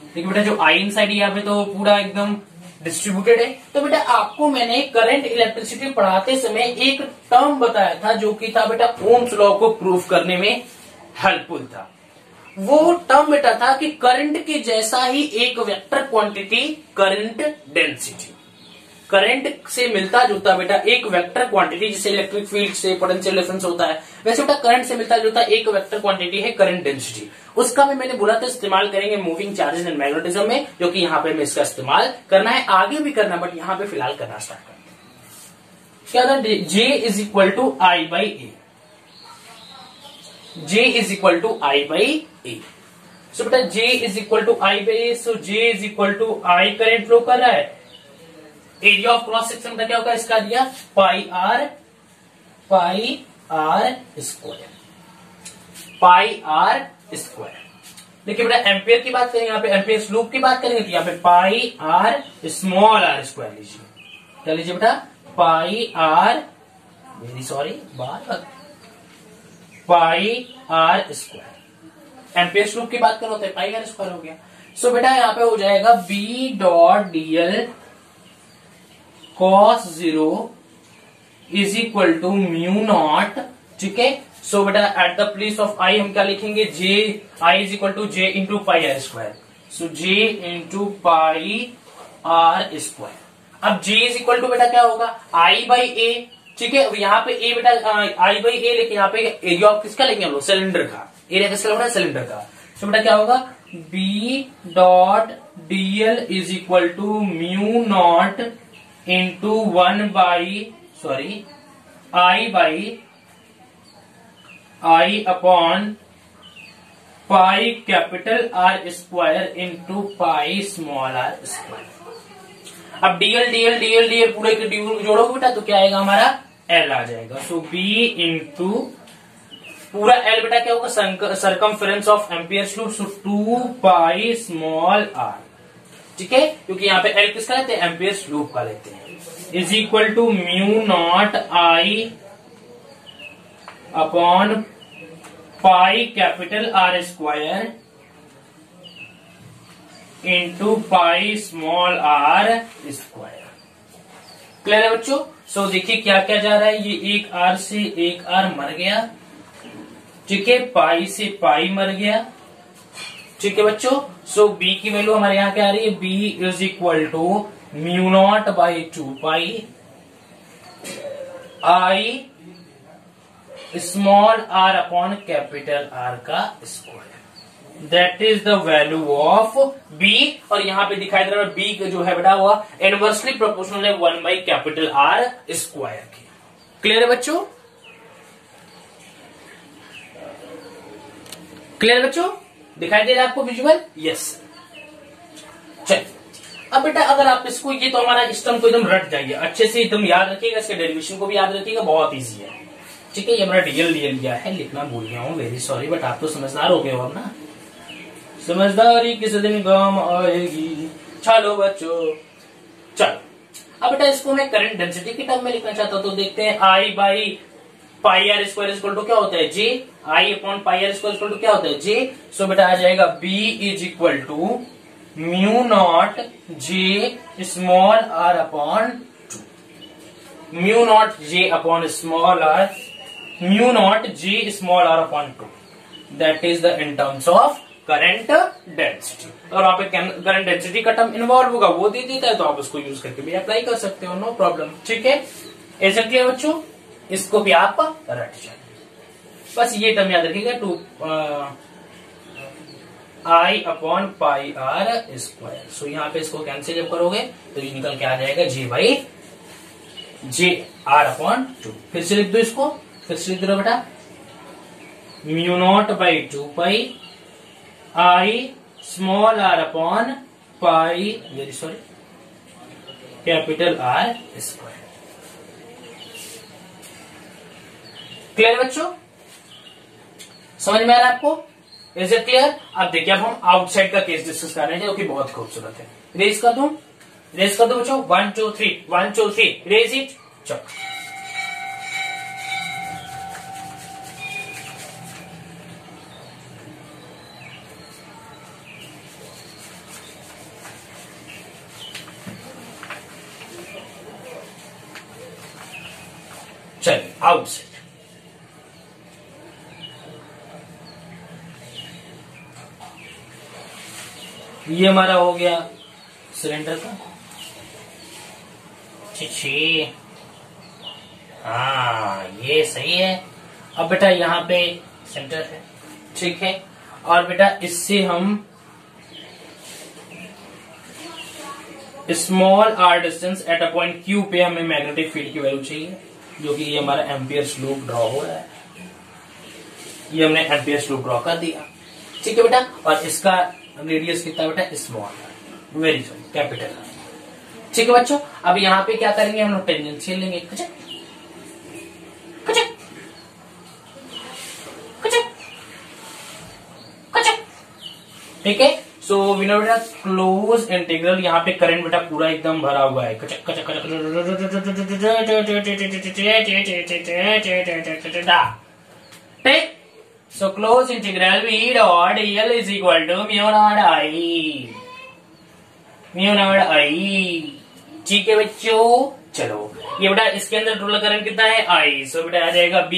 देखिए बेटा जो आई इनसाइड यहाँ पे तो पूरा एकदम डिस्ट्रीब्यूटेड है। तो बेटा आपको मैंने करंट इलेक्ट्रिसिटी पढ़ाते समय एक टर्म बताया था जो कि था बेटा ओम्स लॉ को प्रूफ करने में हेल्पफुल था। वो टर्म बेटा था कि करंट के जैसा ही एक vector quantity current density, current से मिलता जुलता बेटा एक वेक्टर क्वांटिटी, जिसे इलेक्ट्रिक फील्ड से पोटेंशियल डिफरेंस होता है वैसे बेटा करंट से मिलता जुलता एक वेक्टर क्वांटिटी है करंट डेंसिटी। उसका भी मैंने बोला था इस्तेमाल करेंगे मूविंग चार्जेस एंड मैग्नेटिज्म में, जो कि यहाँ पे हमें इसका इस्तेमाल करना है, आगे भी करना, बट यहाँ पे फिलहाल करना स्टार्ट करते हैं। क्या था, J is equal to I by A, J is equal to I by A. So बेटा J is equal to I by A, so J is equal to I current flow कर रहा है, area of cross section का क्या होगा इसका दिया pi R square, pi R square. देखिए बेटा एम्पियर की बात करेंगे, यहाँ पे एम्पियर लूप की बात करेंगे तो यहाँ पे pi R small R square लीजिए। क्या लीजिए बेटा पाई आर, वेरी सॉरी बार pi R square. Ampere loop की बात करो तो पाई आर स्क्वायर हो गया। सो बेटा यहाँ पे हो जाएगा B dot dl cos 0 is equal to mu naught, ठीक है। सो बेटा at the place of I हम क्या लिखेंगे, J I is equal to J into pi R square, so J into pi R square. अब J is equal to बेटा क्या होगा आई बाई ए, ठीक है। यहाँ पे ए बेटा आई बाई ए, लेकिन यहाँ पे एरिया ऑफ किसका लेंगे हम लोग, सिलेंडर का, एरिया किसका होगा सिलेंडर का। सो बेटा क्या होगा B dot DL is equal to mu naught into 1 by sorry I upon pi capital R square into pi small R square. अब डीएल डीएल डीएल डीएल पूरे के जोड़ोगे बेटा तो क्या आएगा हमारा एल आ जाएगा। सो बी इंटू पूरा एल बेटा क्या होगा, circumference of Ampere's loop, so 2 pi small R, ठीक है, क्योंकि यहाँ पे एल किसका लेते हैं, एम्पियर्स लूप का लेते हैं, is equal to mu naught I upon pi capital R square into pi small R square. Clear है बच्चों? सो देखिए क्या क्या जा रहा है, ये एक आर से एक आर मर गया, ठीक है, पाई से पाई मर गया, ठीक है बच्चों। सो बी की वैल्यू हमारे यहाँ क्या आ रही है, B is equal to mu naught by 2 pi I small R upon capital R का square, that is the value of B. और यहाँ पे दिखाई दे रहा है बी जो है बेटा वो इनवर्सली प्रोपोर्शनल है 1 बाई कैपिटल आर स्क्वायर की। क्लियर है बच्चों? क्लियर बच्चों? दिखाई दे रहा है आपको विजुअल? यस। चल अब बेटा अगर आप इसको, ये तो हमारा सिस्टम को एकदम रट जाइए, अच्छे से एकदम याद रखिएगा, इसके डेरिवेशन को भी याद रखिएगा, बहुत इजी है, ठीक है। ये हमारा डीएल लिया है, लिखना भूल गया हूँ, वेरी सॉरी, बट आप तो समझदार हो गए हो अब ना, समझदारी किस दिन काम आएगी। चलो बच्चों, चलो अब बेटा इसको मैं करंट डेंसिटी के टर्म में लिखना चाहता हूं, तो देखते हैं I by pi R square equal to क्या होता है, J, I upon pi R square equal to क्या होता है, जे। सो बेटा आ जाएगा B is equal to mu naught J small R upon 2, mu naught J upon small R, mu naught J small R upon 2, that is the in terms of current density. और वहां पे current density का term involve होगा, वो दे देता है, तो आप उसको यूज करके भी अप्लाई कर सकते हो, नो प्रॉब्लम, ठीक है। ऐसा क्लियर बच्चों? इसको भी आप रट जाए, बस ये टर्म याद रखिएगा, 2 आई अपॉन पाई आर स्क्वायर। सो यहाँ पे इसको कैंसिल जब करोगे तो ये निकल के आ जाएगा J by J are upon 2। फिर से लिख दो इसको, फिर से लिख दो बेटा, mu naught by 2 pi I small R upon pi, very sorry, capital R square. Clear बच्चों? समझ में आ रहा है आपको? Is it clear? अब देखिए, अब हम आउटसाइड का केस डिस्कस कर रहे हैं जो कि बहुत खूबसूरत है। रेज कर दो, रेज कर दो बच्चों, 1 2 3, 1 2 3, रेज इट। चलो चलिए आउटसाइड, ये हमारा हो गया सिलेंडर का, छी, हाँ ये सही है। अब बेटा यहाँ पे सेंटर है, ठीक है, और बेटा इससे हम small R distance at a point Q पे हमें मैग्नेटिक फील्ड की वैल्यू चाहिए, जो कि ये हमारा एम्पियर्स लूप ड्रॉ हो रहा है, ये हमने एम्पियर्स लूप ड्रॉ कर दिया, ठीक है बेटा। और इसका रेडियस कितना बेटा, स्मॉल, वेरी सॉरी, कैपिटल, ठीक है बच्चों। अब यहाँ पे क्या करेंगे हम लोग, टेंजेंशियल लेंगे, कचक कचक कचक कचक, ठीक है। सो विनो बेटा क्लोज इंटीग्रल, यहाँ पे करंट बेटा पूरा एकदम भरा हुआ है, कचक कचक कचक, ठीक। So close integral v dot dl is equal to mu naught I, mu naught I, ठीक है बच्चों। चलो ये बेटा इसके अंदर टोटल करंट कितना है, आई, सो बेटा आ जाएगा b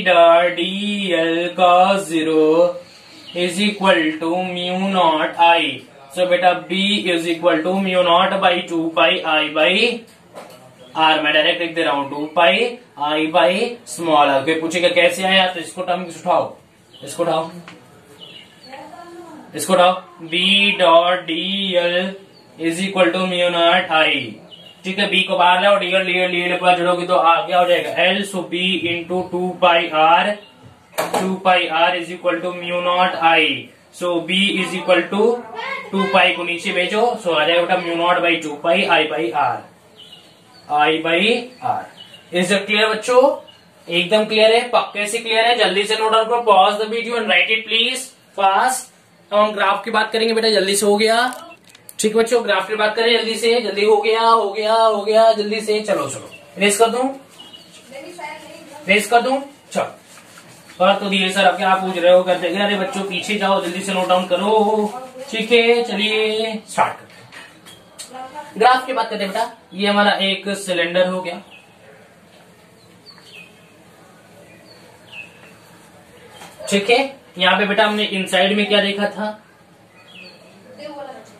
dot dl cos 0 is equal to mu naught I, so बेटा b is equal to mu naught by 2 pi I by R, मैं डायरेक्ट लिख दे रहा हूं 2 pi I by small R. कोई पूछेगा कैसे आया, तो इसको टर्म उठाओ, इसको उठाओ, इसको उठाओ, b dot dl is equal to mu naught I, ठीक है। b को बाहर लाओ, dl dl dl के बाद जोड़ोगे तो क्या हो जाएगा, l, so b into 2 pi r, 2 pi r is equal to mu naught I, so b is equal to 2 pi को नीचे भेजो, सो आ जाएगा बेटा mu naught by 2 pi I by R, I by R. Is it clear बच्चों? एकदम clear है, पक्के से क्लियर है? जल्दी से नोट डाउन करो, pause the video and right it please fast. अब हम ग्राफ की बात करेंगे बेटा, जल्दी से हो गया? ठीक बच्चों, ग्राफ की बात करें जल्दी से, जल्दी हो गया हो गया हो गया, जल्दी से। चलो चलो रेस कर दूं, रेस कर दूं? चलो कर तो दिए सर, अब क्या पूछ रहे हो? करते अरे बच्चों पीछे जाओ, जल्दी से नोट डाउन करो। ठीक है चलिए स्टार्ट करते हैं। ग्राफ की बात करते हैं बेटा, ये हमारा एक सिलेंडर हो गया, ठीक है। यहाँ पे बेटा हमने इनसाइड में क्या देखा था?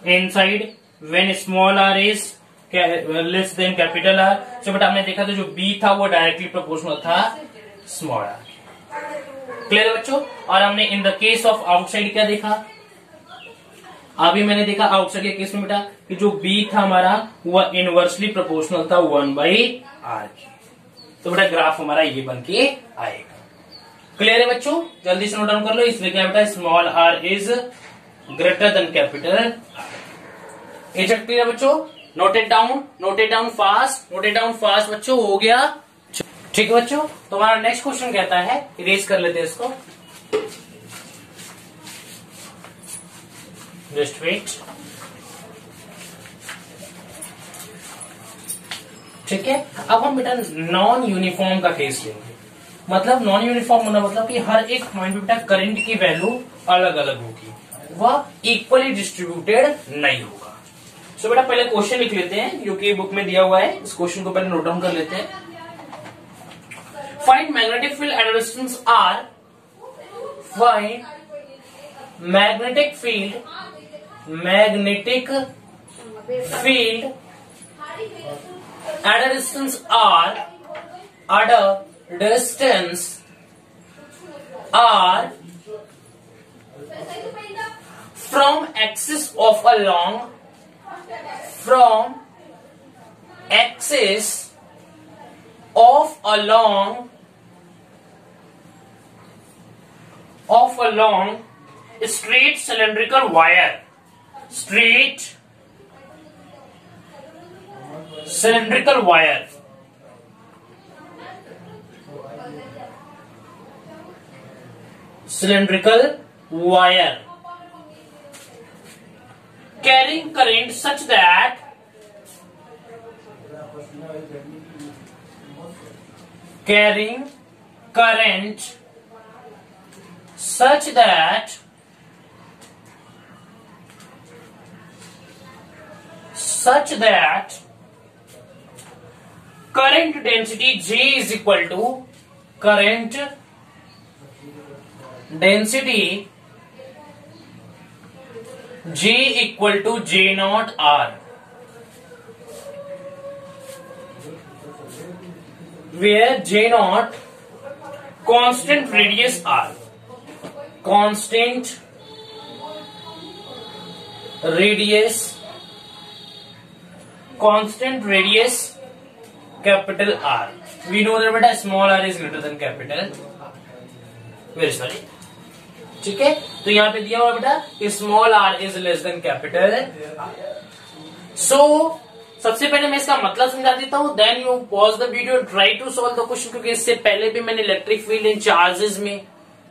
Inside when small R is less than capital R, तो बेटा हमने देखा था जो बी था वो डायरेक्टली प्रोपोर्शनल था स्मॉल आर। क्लियर है बच्चों? और हमने in the case of outside क्या देखा? अभी मैंने देखा आउटसाइड के केस में बेटा कि जो बी था हमारा वह इनवर्सली प्रोपोर्शनल था 1/r की। तो बेटा ग्राफ हमारा ये बन के आएगा। क्लियर है बच्चों? जल्दी से नोट डाउन कर लो। इसमें क्या बेटा, small R is greater than capital. Is it clear बच्चों? Note it down fast, note it down fast बच्चों। हो गया? ठीक है बच्चों, तो हमारा नेक्स्ट क्वेश्चन कहता है, इरेज कर लेते हैं इसको, जस्ट वेट। ठीक है, अब हम बेटा नॉन यूनिफॉर्म का केस लेंगे। मतलब नॉन यूनिफॉर्म होना मतलब कि हर एक पॉइंट पे बेटा करंट की वैल्यू अलग अलग होगी, वह इक्वली डिस्ट्रीब्यूटेड नहीं होगा। सो बेटा पहले क्वेश्चन लिख लेते हैं जो कि बुक में दिया हुआ है, इस क्वेश्चन को पहले नोट डाउन कर लेते हैं। Find magnetic field at a distance r. Find magnetic field at a distance r. At a distance r from axis of a long straight cylindrical wire, straight cylindrical wire carrying current such that current density J is equal to J naught R, where J naught constant radius R, constant radius capital R. We know that बेटा small r is greater than capital, very sorry, ठीक है। तो यहाँ पे दिया हुआ बेटा कि small r is less than capital R. So सबसे पहले मैं इसका मतलब समझा देता हूँ, then you pause the video, try to solve the question, क्योंकि इससे पहले भी मैंने इलेक्ट्रिक फील्ड इन चार्जेस में,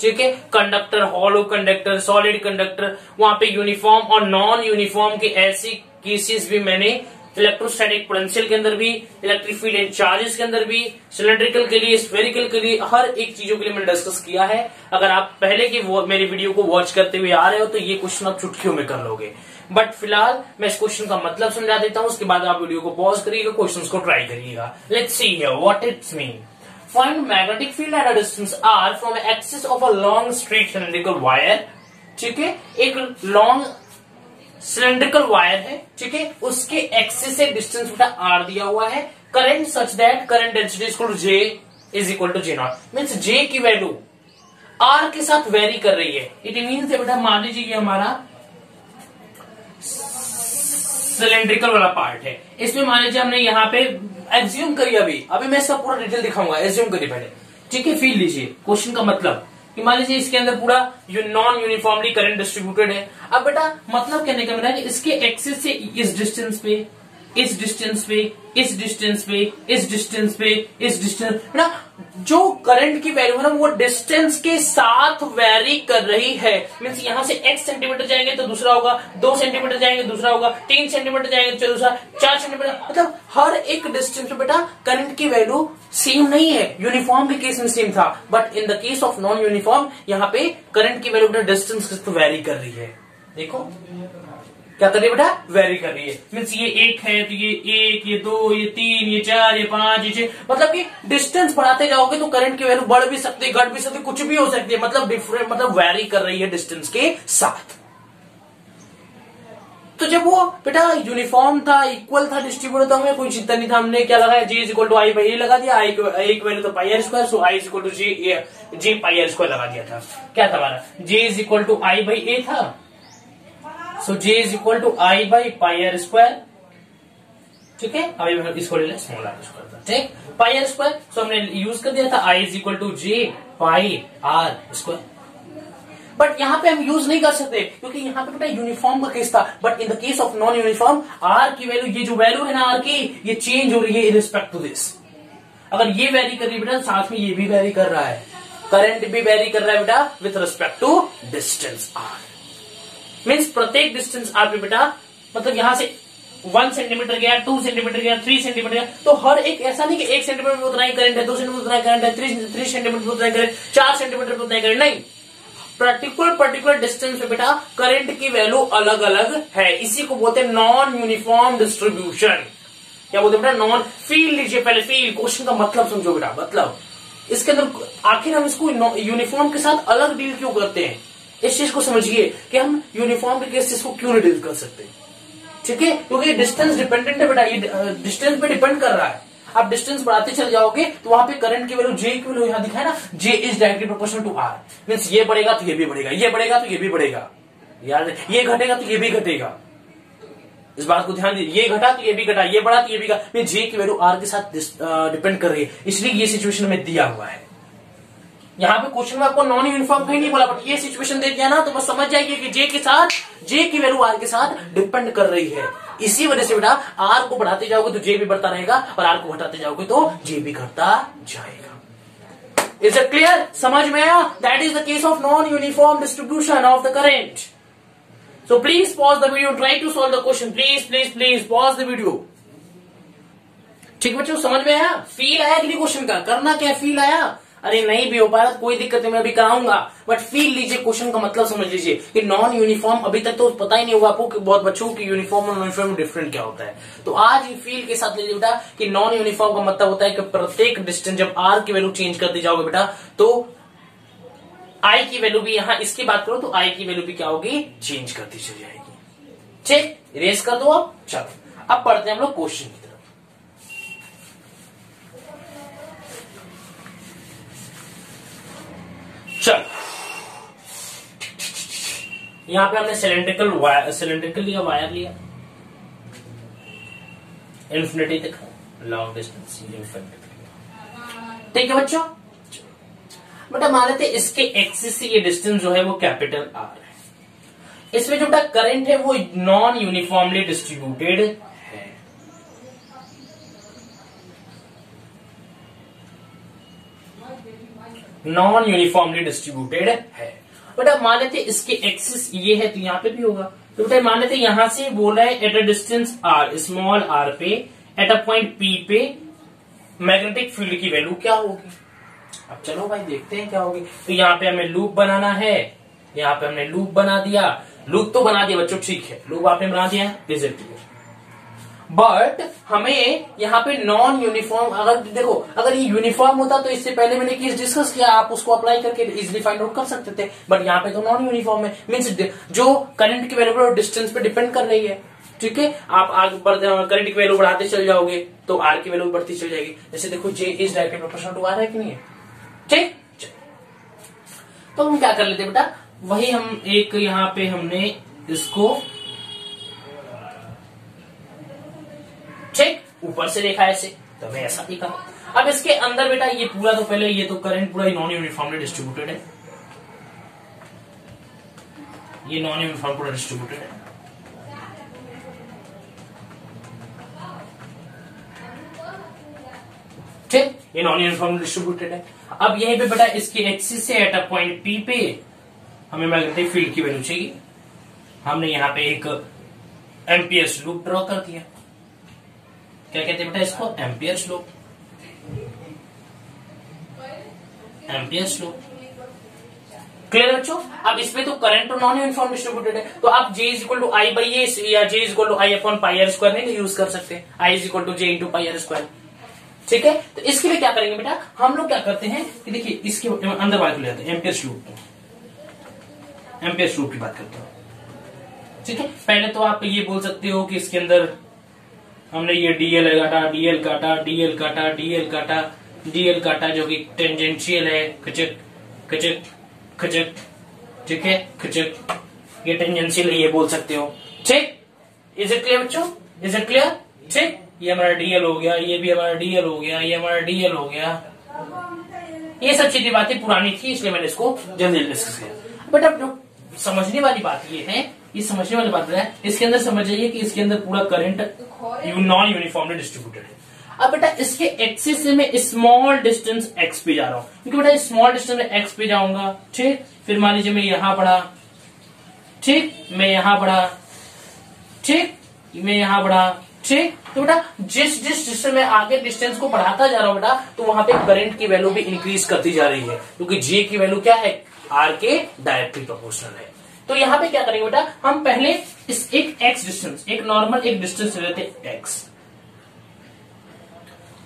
ठीक है, conductor, hollow conductor, solid conductor, वहां पे यूनिफॉर्म और नॉन यूनिफॉर्म के ऐसी केसेस भी मैंने इलेक्ट्रोस्टैटिक पोटेंशियल के अंदर भी, इलेक्ट्रिक फील्ड इन चार्जेस के अंदर भी, सिलेंड्रिकल के लिए, स्फेरिकल के लिए, हर एक चीजों के लिए मैंने डिस्कस किया है। अगर आप पहले की मेरी वीडियो को वॉच करते हुए आ रहे हो तो ये क्वेश्चन आप चुटकियों में कर लोगे। बट फिलहाल मैं इस क्वेश्चन का मतलब समझा देता हूं, उसके बाद आप वीडियो को पॉज करिएगा, क्वेश्चंस को ट्राई करिएगा। Let's see here what it's mean. Find magnetic field at a distance r from the axis of a long straight cylindrical wire, ठीक है, एक लॉन्ग सिलेंड्रिकल वायर है, ठीक है, उसके एक्सिस से डिस्टेंस बेटा r दिया हुआ है, current such that current density is equal to J naught, means J की वैल्यू r के साथ वेरी कर रही है। इट मीन्स बेटा मान लीजिए ये हमारा सिलेंड्रिकल वाला पार्ट है, इसमें मान लीजिए हमने यहाँ पे एज्यूम करिए, अभी मैं इसका पूरा डिटेल दिखाऊंगा, एज्यूम करिए पहले, ठीक है, फील लीजिए क्वेश्चन का मतलब कि मान लीजिए इसके अंदर पूरा नॉन यूनिफॉर्मली करंट डिस्ट्रीब्यूटेड है। अब बेटा मतलब कहने का मेरा कि इसके एक्सिस से इस डिस्टेंस पे इस डिस्टेंस पे, इस डिस्टेंस पे, इस डिस्टेंस पे, इस डिस्टेंस ना, जो करंट की वैल्यू है ना वो डिस्टेंस के साथ वेरी कर रही है। मींस यहां से x सेंटीमीटर जाएंगे तो दूसरा होगा, 2 सेंटीमीटर जाएंगे दूसरा होगा, 3 सेंटीमीटर जाएंगे तो दूसरा, 4 सेंटीमीटर, मतलब हर एक डिस्टेंस पे बेटा करंट की वैल्यू सेम नहीं है। यूनिफॉर्म के केस में सेम था, but in the case of non uniform यहाँ पे करंट की वैल्यू बेटा डिस्टेंस के साथ वेरी कर रही है। देखो क्या कर रही है बेटा, वेरी कर रही है। मीन्स ये 1 है तो ये 1, ये 2, ये 3, ये 4, ये 5, ये 6, मतलब कि डिस्टेंस बढ़ाते जाओगे तो करंट की वैल्यू बढ़ भी सकती है, घट भी सकती है, कुछ भी हो सकती है, मतलब डिफरेंट, मतलब वेरी कर रही है डिस्टेंस के साथ। तो जब वो बेटा यूनिफॉर्म था, इक्वल था, डिस्ट्रीब्यूट था, हमें कोई चिंता नहीं था। हमने क्या लगाया, G is equal to I by A लगा दिया, आई की वैल्यू तो pi R square, so I is equal to G pi R square लगा दिया था। क्या था हमारा, G is equal to I by A था, so J is equal to I by pi R square. ठीक है, अभी इसको ले लें स्मॉल आर स्क्वायर, ठीक, पाई आर स्क्वायर, सो हमने यूज कर दिया था I is equal to J pi R square. But यहाँ पे हम यूज नहीं कर सकते क्योंकि यहाँ पे बेटा यूनिफॉर्म का केस था, but in the case of non uniform R की वैल्यू, ये जो वैल्यू है ना आर की, ये चेंज हो रही है इन रिस्पेक्ट टू दिस। अगर ये वेरी कर रही है बेटा, साथ में ये भी वेरी कर रहा है, करंट भी वेरी कर रहा है बेटा with respect to distance R. Means प्रत्येक डिस्टेंस आर पे बेटा, मतलब यहां से 1 सेंटीमीटर गया, 2 सेंटीमीटर गया, 3 सेंटीमीटर गया, तो हर एक ऐसा नहीं कि 1 सेंटीमीटर में उतना ही करंट है, 2 सेंटीमीटर उतना ही करंट है, 3 सेंटीमीटर में उतना ही करंट, 4 सेंटीमीटर में उतना ही करंट, नहीं, पर्टिकुलर डिस्टेंस पे बेटा करंट की वैल्यू अलग अलग है। इसी को बोलते हैं नॉन यूनिफॉर्म डिस्ट्रीब्यूशन। क्या बोलते हैं बेटा, नॉन, फील लीजिए पहले, फील, क्वेश्चन का मतलब समझो बेटा, मतलब इसके अंदर आखिर हम इसको यूनिफॉर्म के साथ अलग डील क्यों करते हैं, इस चीज को समझिए कि हम यूनिफॉर्म के केस को क्यों नहीं डील कर सकते। ठीक है, क्योंकि डिस्टेंस डिपेंडेंट है बेटा, ये डिस्टेंस पे डिपेंड कर रहा है। आप डिस्टेंस बढ़ाते चले जाओगे तो वहां पे करंट की वैल्यू J की वैल्यू यहां दिखा है ना, J is directly proportional to R। Means ये बढ़ेगा तो ये भी बढ़ेगा, ये बढ़ेगा तो ये भी बढ़ेगा, यार ये घटेगा तो ये भी घटेगा। इस बात को ध्यान दीजिए, ये घटा तो ये भी घटा, ये बढ़ा तो ये भी घटा, मींस J की वैल्यू R के साथ डिपेंड कर रही है, इसलिए ये सिचुएशन में दिया हुआ है। यहाँ पे क्वेश्चन में आपको नॉन यूनिफॉर्म कहीं नहीं बोला, बट ये सिचुएशन दे दिया ना, तो बस समझ जाइए कि J के साथ, J की वैल्यू R के साथ डिपेंड कर रही है। इसी वजह से बेटा R को बढ़ाते जाओगे तो J भी बढ़ता रहेगा, और R को घटाते जाओगे तो J भी घटता जाएगा। इज इट क्लियर, समझ में आया? That is the case of non uniform distribution of the current. So please pause the video, try to solve the question, please pause the video. ठीक बच्चों, समझ में आया? फील आया कि नहीं क्वेश्चन का? करना क्या, फील आया? अरे नहीं भी हो पाया तो कोई दिक्कत नहीं, मैं अभी कराऊंगा, बट फील लीजिए, क्वेश्चन का मतलब समझ लीजिए कि नॉन यूनिफॉर्म, अभी तक तो पता ही नहीं होगा आपको कि बहुत बच्चों की यूनिफॉर्म और नॉन यूनिफॉर्म डिफरेंट क्या होता है। तो आज ही फील के साथ लीजिए बेटा कि नॉन यूनिफॉर्म का मतलब होता है कि प्रत्येक डिस्टेंस जब आर की वैल्यू चेंज करते जाओगे बेटा, तो आई की वैल्यू भी, यहां इसकी बात करो तो आई की वैल्यू भी क्या होगी, चेंज करती चली जाएगी। ठीक, इरेज कर दो अब। चलो अब पढ़ते हैं हम लोग क्वेश्चन की तरफ। चल, यहां पे हमने सिलेंड्रिकल लिया, वायर लिया, इन्फिनिटी तक, लॉन्ग डिस्टेंस इन्फिनिटी। ठीक है बच्चों, बेटा मान लेते इसके एक्सिस से ये डिस्टेंस जो है वो कैपिटल आर है। इसमें जो बेटा करंट है वो नॉन यूनिफॉर्मली डिस्ट्रीब्यूटेड है। नॉन यूनिफॉर्मली डिस्ट्रीब्यूटेड है। बेटा मान लेते इसके एक्सिस ये है तो यहां पे भी होगा, तो बेटा मान लेते यहां से बोला है at a distance R, small R पे, एट अ पॉइंट पी पे मैग्नेटिक फील्ड की वैल्यू क्या होगी। अब चलो भाई देखते हैं क्या होगी। तो यहाँ पे हमें लूप बनाना है, यहाँ पे हमने लूप बना दिया, लूप तो बना दिया बच्चों, ठीक है, लूप आपने बना दिया है, बट हमें यहाँ पे नॉन यूनिफॉर्म, अगर देखो अगर ये यूनिफॉर्म होता तो इससे पहले मैंने केस डिस्कस किया, आप उसको अप्लाई करके इजिली फाइंड आउट कर सकते थे, बट यहाँ पे तो नॉन यूनिफॉर्म है, मीन्स जो करंट की वैल्यू डिस्टेंस पे डिपेंड कर रही है। ठीक है, आप आगे करंट की वैल्यू बढ़ाते चल जाओगे तो आर की वैल्यू बढ़ती चल जाएगी। जैसे देखो J is directly proportional to R है कि नहीं है। ठीक, तो हम क्या कर लेते बेटा, वही हम एक यहाँ पे हमने इसको ठीक ऊपर से देखा ऐसे, तो हमें ऐसा दिखा। अब इसके अंदर बेटा ये पूरा, तो पहले ये तो करंट पूरा नॉन यूनिफॉर्मली डिस्ट्रीब्यूटेड है, ये नॉन यूनिफॉर्म पूरा डिस्ट्रीब्यूटेड है। ठीक, ये नॉन यूनिफॉर्मली डिस्ट्रीब्यूटेड है। अब यहीं पे बेटा इसके एक्सिस से एट अ पॉइंट पी पे हमें मैग्नेटिक फील्ड की वैल्यू चाहिए। हमने यहाँ पे एक एम्पियर्स लूप ड्रॉ कर दिया। क्या कहते हैं बेटा इसको? Amperes loop. Amperes loop clear बच्चों? अब इसमें तो करंट और नॉन यूनिफॉर्म डिस्ट्रीब्यूटेड है, तो आप J is equal to I by A या J is equal to I upon pi R square नहीं यूज कर सकते। I is equal to J into pi R square. ठीक है, तो इसके लिए क्या करेंगे बेटा, हम लोग क्या करते हैं कि देखिए इसके अंदर वाले को ले आते हैं एम्पियर्स लूप। एम्पियर्स लूप की बात करते हैं। ठीक है, पहले तो आप ये बोल सकते हो कि इसके अंदर हमने ये डीएल काटा, डीएल काटा, डीएल काटा, डीएल काटा, डीएल काटा, जो कि टेंजेंशियल है, खचक खचक खचक, ठीक है, खचक, ये टेंजेंशियल है, ये बोल सकते हो। ठीक, इज इट क्लियर बच्चों? Is it clear? ठीक, ये हमारा डीएल हो गया, ये भी हमारा डीएल हो गया, ये हमारा डीएल हो गया। ये सब चीजें बातें पुरानी थी, इसलिए मैंने इसको जल्दी डिस्कस किया। बट अब जो समझने वाली बात ये है, ये समझने वाली बात है, इसके अंदर समझ जाइए कि इसके अंदर पूरा करंट नॉन यूनिफॉर्मली डिस्ट्रीब्यूटेड है। अब बेटा इसके एक्सिस से मैं स्मॉल डिस्टेंस एक्स पे जा रहा हूं, क्योंकि बेटा स्मॉल डिस्टेंस में एक्स पे जाऊंगा। ठीक, फिर मान लीजिए मैं यहां बढ़ा, ठीक, मैं यहां बढ़ा, ठीक, मैं यहां बढ़ा। ठीक, तो बेटा जिस जिस डिस्टेंस में आगे डिस्टेंस को बढ़ाता जा रहा हूं बेटा, तो वहां पे करंट की वैल्यू भी इंक्रीज करती जा रही है, क्योंकि J की वैल्यू क्या है? R के डायरेक्टली प्रोपोर्शनल है। तो यहां पे क्या करेंगे बेटा, हम पहले इस एक एक्स डिस्टेंस, एक नॉर्मल एक डिस्टेंस ले लेते हैं एक्स,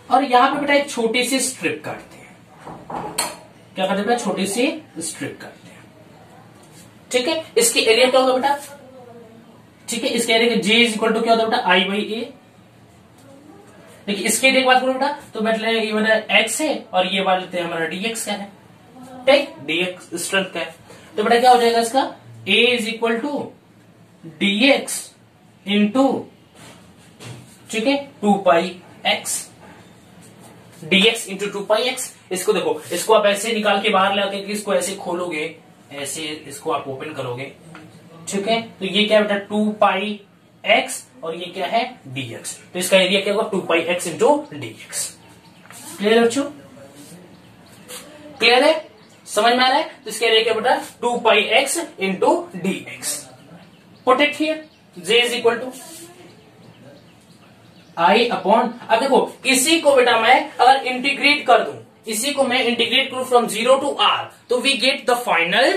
और यहां पे बेटा एक छोटी सी स्ट्रिप काटते हैं। क्या करते हैं बेटा? छोटी सी स्ट्रिप काटते हैं। ठीक है, इसकी एरिया क्या होगा बेटा? ठीक है, इसके area J is equal to क्या होता है बेटा? I by A. देखिए इसके एरिया की बात करूं बेटा, तो बेटा ये वाला एक्स है और ये वाला लेते हैं हमारा डीएक्स का है। ठीक, डीएक्स स्ट्रेंथ का है, तो बेटा क्या हो जाएगा इसका? A is equal to dx into, ठीक है, 2 pi X, dx into 2 pi X. इसको देखो, इसको आप ऐसे निकाल के बाहर लाके इसको ऐसे खोलोगे, ऐसे इसको आप ओपन करोगे। ठीक है, तो ये क्या बेटा? 2 पाई एक्स, और ये क्या है? dx। तो इसका एरिया क्या होगा? 2 pi X into dx। Clear है बच्चों? क्लियर है? समझ में आ रहा है? तो इसके एरिया क्या बेटा? 2 pi X into dx। Put it here, J is equal to I upon, अब देखो इसी को बेटा मैं अगर इंटीग्रेट कर दूं, इसी को मैं इंटीग्रेट करूं फ्रॉम 0 टू r, तो we get the final.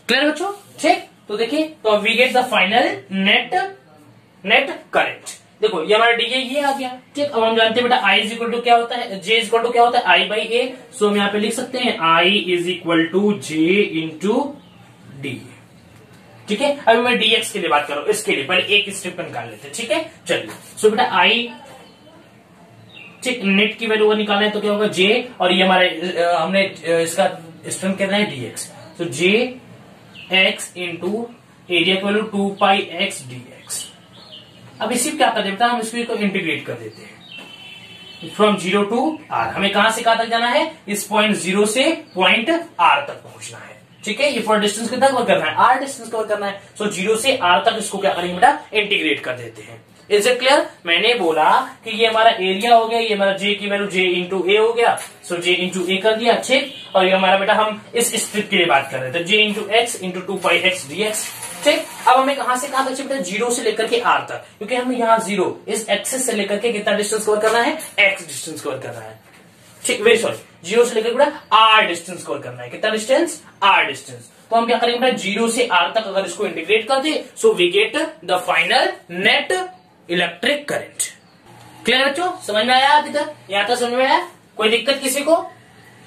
Clear बच्चों? ठीक, तो देखिए, तो we get the final net current. देखो ये हमारा डी ये आ गया। ठीक, अब हम जानते हैं बेटा I इज इक्वल टू क्या होता है? J इज इक्वल टू क्या होता है? I by A. सो हम यहाँ पे लिख सकते हैं I is equal to J into D. ठीक है, अभी मैं dx के लिए बात कर रहा हूं, इसके लिए पहले एक स्टेप निकाल लेते हैं। ठीक है, चलिए। सो बेटा I, ठीक, नेट की वैल्यू निकालना है तो क्या होगा? J, और ये हमारे हमने इसका स्ट्रेंथ कहना है dx। तो J x इंटू एरिया की वैल्यू 2 पाई एक्स dx। अब इसी क्या कर देते हैं हम, इसको इंटीग्रेट कर देते हैं फ्रॉम 0 टू r। हमें कहां से कहां तक जाना है? इस पॉइंट 0 से पॉइंट r तक पहुंचना है। ठीक है, ये फॉर डिस्टेंस कितना कवर करना है? r डिस्टेंस कवर करना है। सो 0 से r तक इसको क्या करेंगे बेटा? इंटीग्रेट कर देते हैं। Is it clear? मैंने बोला कि ये हमारा एरिया हो गया, ये हमारा J की वैल्यू J इंटू ए हो गया। सो J इंटू ए कर दिया। ठीक, और ये हमारा बेटा हम इस स्ट्रिप के लिए बात कर रहे थे, J into x into 2 pi X dx। ठीक, अब हमें कहां से कहां तक बेटा? 0 से लेकर के r तक, क्योंकि हमें यहाँ 0 इस एक्सिस से लेकर के कितना डिस्टेंस कवर करना है? x डिस्टेंस कवर करना है। ठीक, वेरी सॉरी, 0 से लेकर बेटा r डिस्टेंस कवर करना है। कितना डिस्टेंस? r distance. तो हम क्या करेंगे बेटा? 0 से r तक अगर इसको इंटीग्रेट कर दे, so we get the final net electric current. Clear बच्चों? समझ में आया अभी तक? यहां तक समझ में आया? कोई दिक्कत किसी को?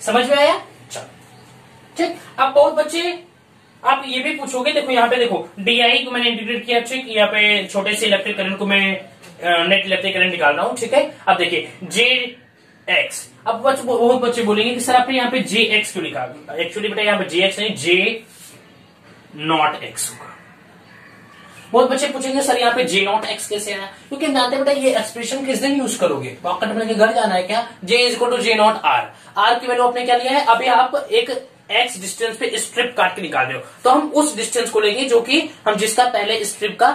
समझ में आया? चलो, ठीक। अब बहुत बच्चे आप ये भी पूछोगे, देखो यहाँ पे देखो DI को मैंने इंटीग्रेट किया। ठीक, यहाँ पे छोटे से इलेक्ट्रिक करंट को मैं नेट इलेक्ट्रिक करंट निकाल रहा हूँ। ठीक है, अब देखिए JX। अब बहुत बच्चे बोलेंगे कि सर आपने यहाँ पे JX क्यों लिखा? एक्चुअली बेटा यहाँ पे JX नहीं, J नॉट X होगा। बहुत बच्चे पूछेंगे सर यहाँ पे J नॉट X कैसे आया? क्योंकि जानते बेटा ये एक्सप्रेशन किस दिन यूज करोगे? पॉकेट में लेके घर जाना है क्या? J is equal to J naught R की वैल्यू आपने क्या लिया है? अभी आप एक x डिस्टेंस पे स्ट्रिप काट के निकाल रहे हो, तो हम उस डिस्टेंस को लेंगे जो कि हम जिसका पहले स्ट्रिप का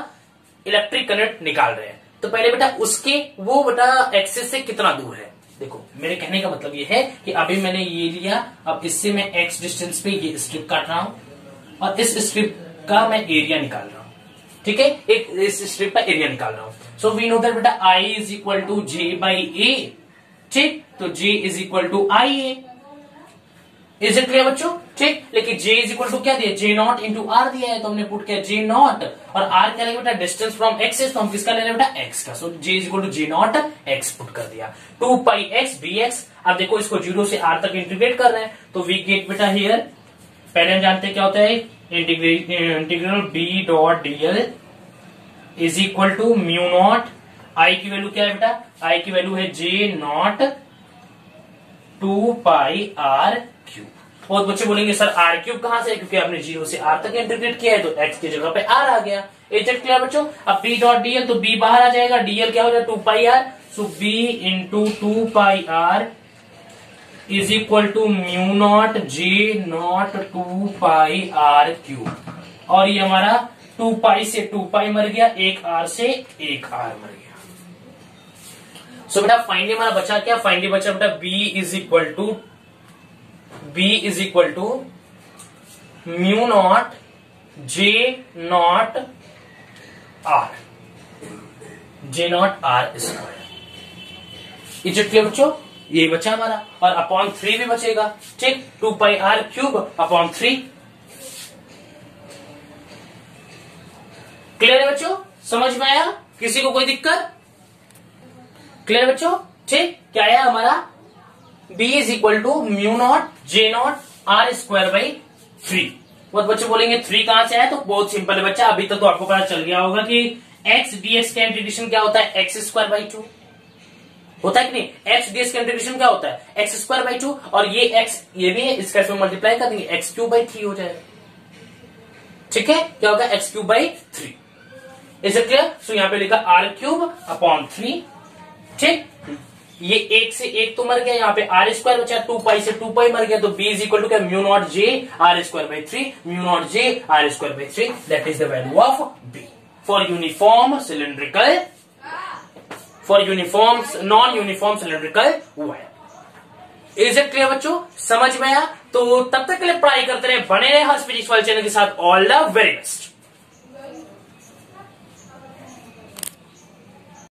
इलेक्ट्रिक करंट निकाल रहे हैं। तो पहले बेटा उसके वो बेटा एक्सिस से कितना दूर है, देखो मेरे कहने का मतलब ये है कि अभी मैंने ये लिया, अब इससे मैं x डिस्टेंस पे ये स्ट्रिप काट रहा हूं और इस स्ट्रिप का मैं एरिया निकाल रहा हूं, ठीक है, एक इस स्ट्रिप का एरिया निकाल रहा हूं। सो वी नो दैट बेटा I is equal to J by A, ठीक, तो J is equal to IA, is it clear बच्चों, ठीक। लेकिन J इज इक्वल टू क्या दिया, J नॉट इंटू R दिया है, तो हमने पुट किया J नॉट, और R क्या लेगा बेटा, डिस्टेंस फ्रॉम X है, तो हम किसका ले रहे हैं बेटा, X का। So J is equal to J naught X put कर दिया, 2 पाई X dx। अब देखो इसको 0 से R तक इंटीग्रेट कर रहे हैं, तो वी गेट बेटा हियर, पहले हम जानते हैं क्या होता है, integral B dot dl is equal to mu naught, I की वैल्यू क्या है बेटा, I की वैल्यू है J naught 2 pi R cube. बहुत बच्चे बोलेंगे सर R क्यूब कहां से है, क्योंकि आपने 0 से R तक इंटीग्रेट किया है, तो X की जगह पे R आ गया। इज इट क्लियर बच्चों। अब B डॉट dl, तो B बाहर आ जाएगा, dl क्या हो जाएगा 2 pi R, so B into 2 pi R is equal to mu naught J naught 2 pi R cube, और ये हमारा 2 पाई से 2 पाई मर गया, एक R से एक R मर गया। सो बेटा फाइनली हमारा बचा क्या, फाइनली बचा बेटा B is equal to mu naught J naught R, J naught R square. Is it clear बच्चों, ये बचा हमारा, और अपॉन 3 भी बचेगा, ठीक, 2 pi R cube upon 3। Clear है बच्चों, समझ में आया, किसी को कोई दिक्कत, क्लियर बच्चों, ठीक। क्या आया हमारा, B is equal to mu naught J naught R square by 3। बहुत बच्चे बोलेंगे 3 कहां से आया, तो बहुत सिंपल है बच्चा, अभी तक तो आपको पता चल गया होगा कि x dx का इंटीग्रेशन क्या होता है, x स्क्वायर बाई 2 होता है कि नहीं, x dx का इंटीग्रेशन क्या होता है, x स्क्वायर बाई 2, और ये x ये भी है, इसका इसमें मल्टीप्लाई कर देंगे, x क्यूब बाई 3 हो जाएगा, ठीक है, क्या होगा x cube by 3। Is it clear. So यहाँ पे लिखा R क्यूब अपॉन 3, ठीक, ये 1 से 1 तो मर गया, यहाँ पे R स्क्वायर बचा, 2 पाई से 2 पाई मर गया, तो B इज इक्वल टू क्या, mu naught J R square by 3, mu naught J R square by 3, that is the value of B for uniform cylindrical, for uniform non uniform cylindrical wire. Is it clear बच्चों, समझ में आया। तो तब तक के लिए पढ़ाई करते रहे, बने रहे हर स्पिरिचुअल चैनल के साथ। All the very best.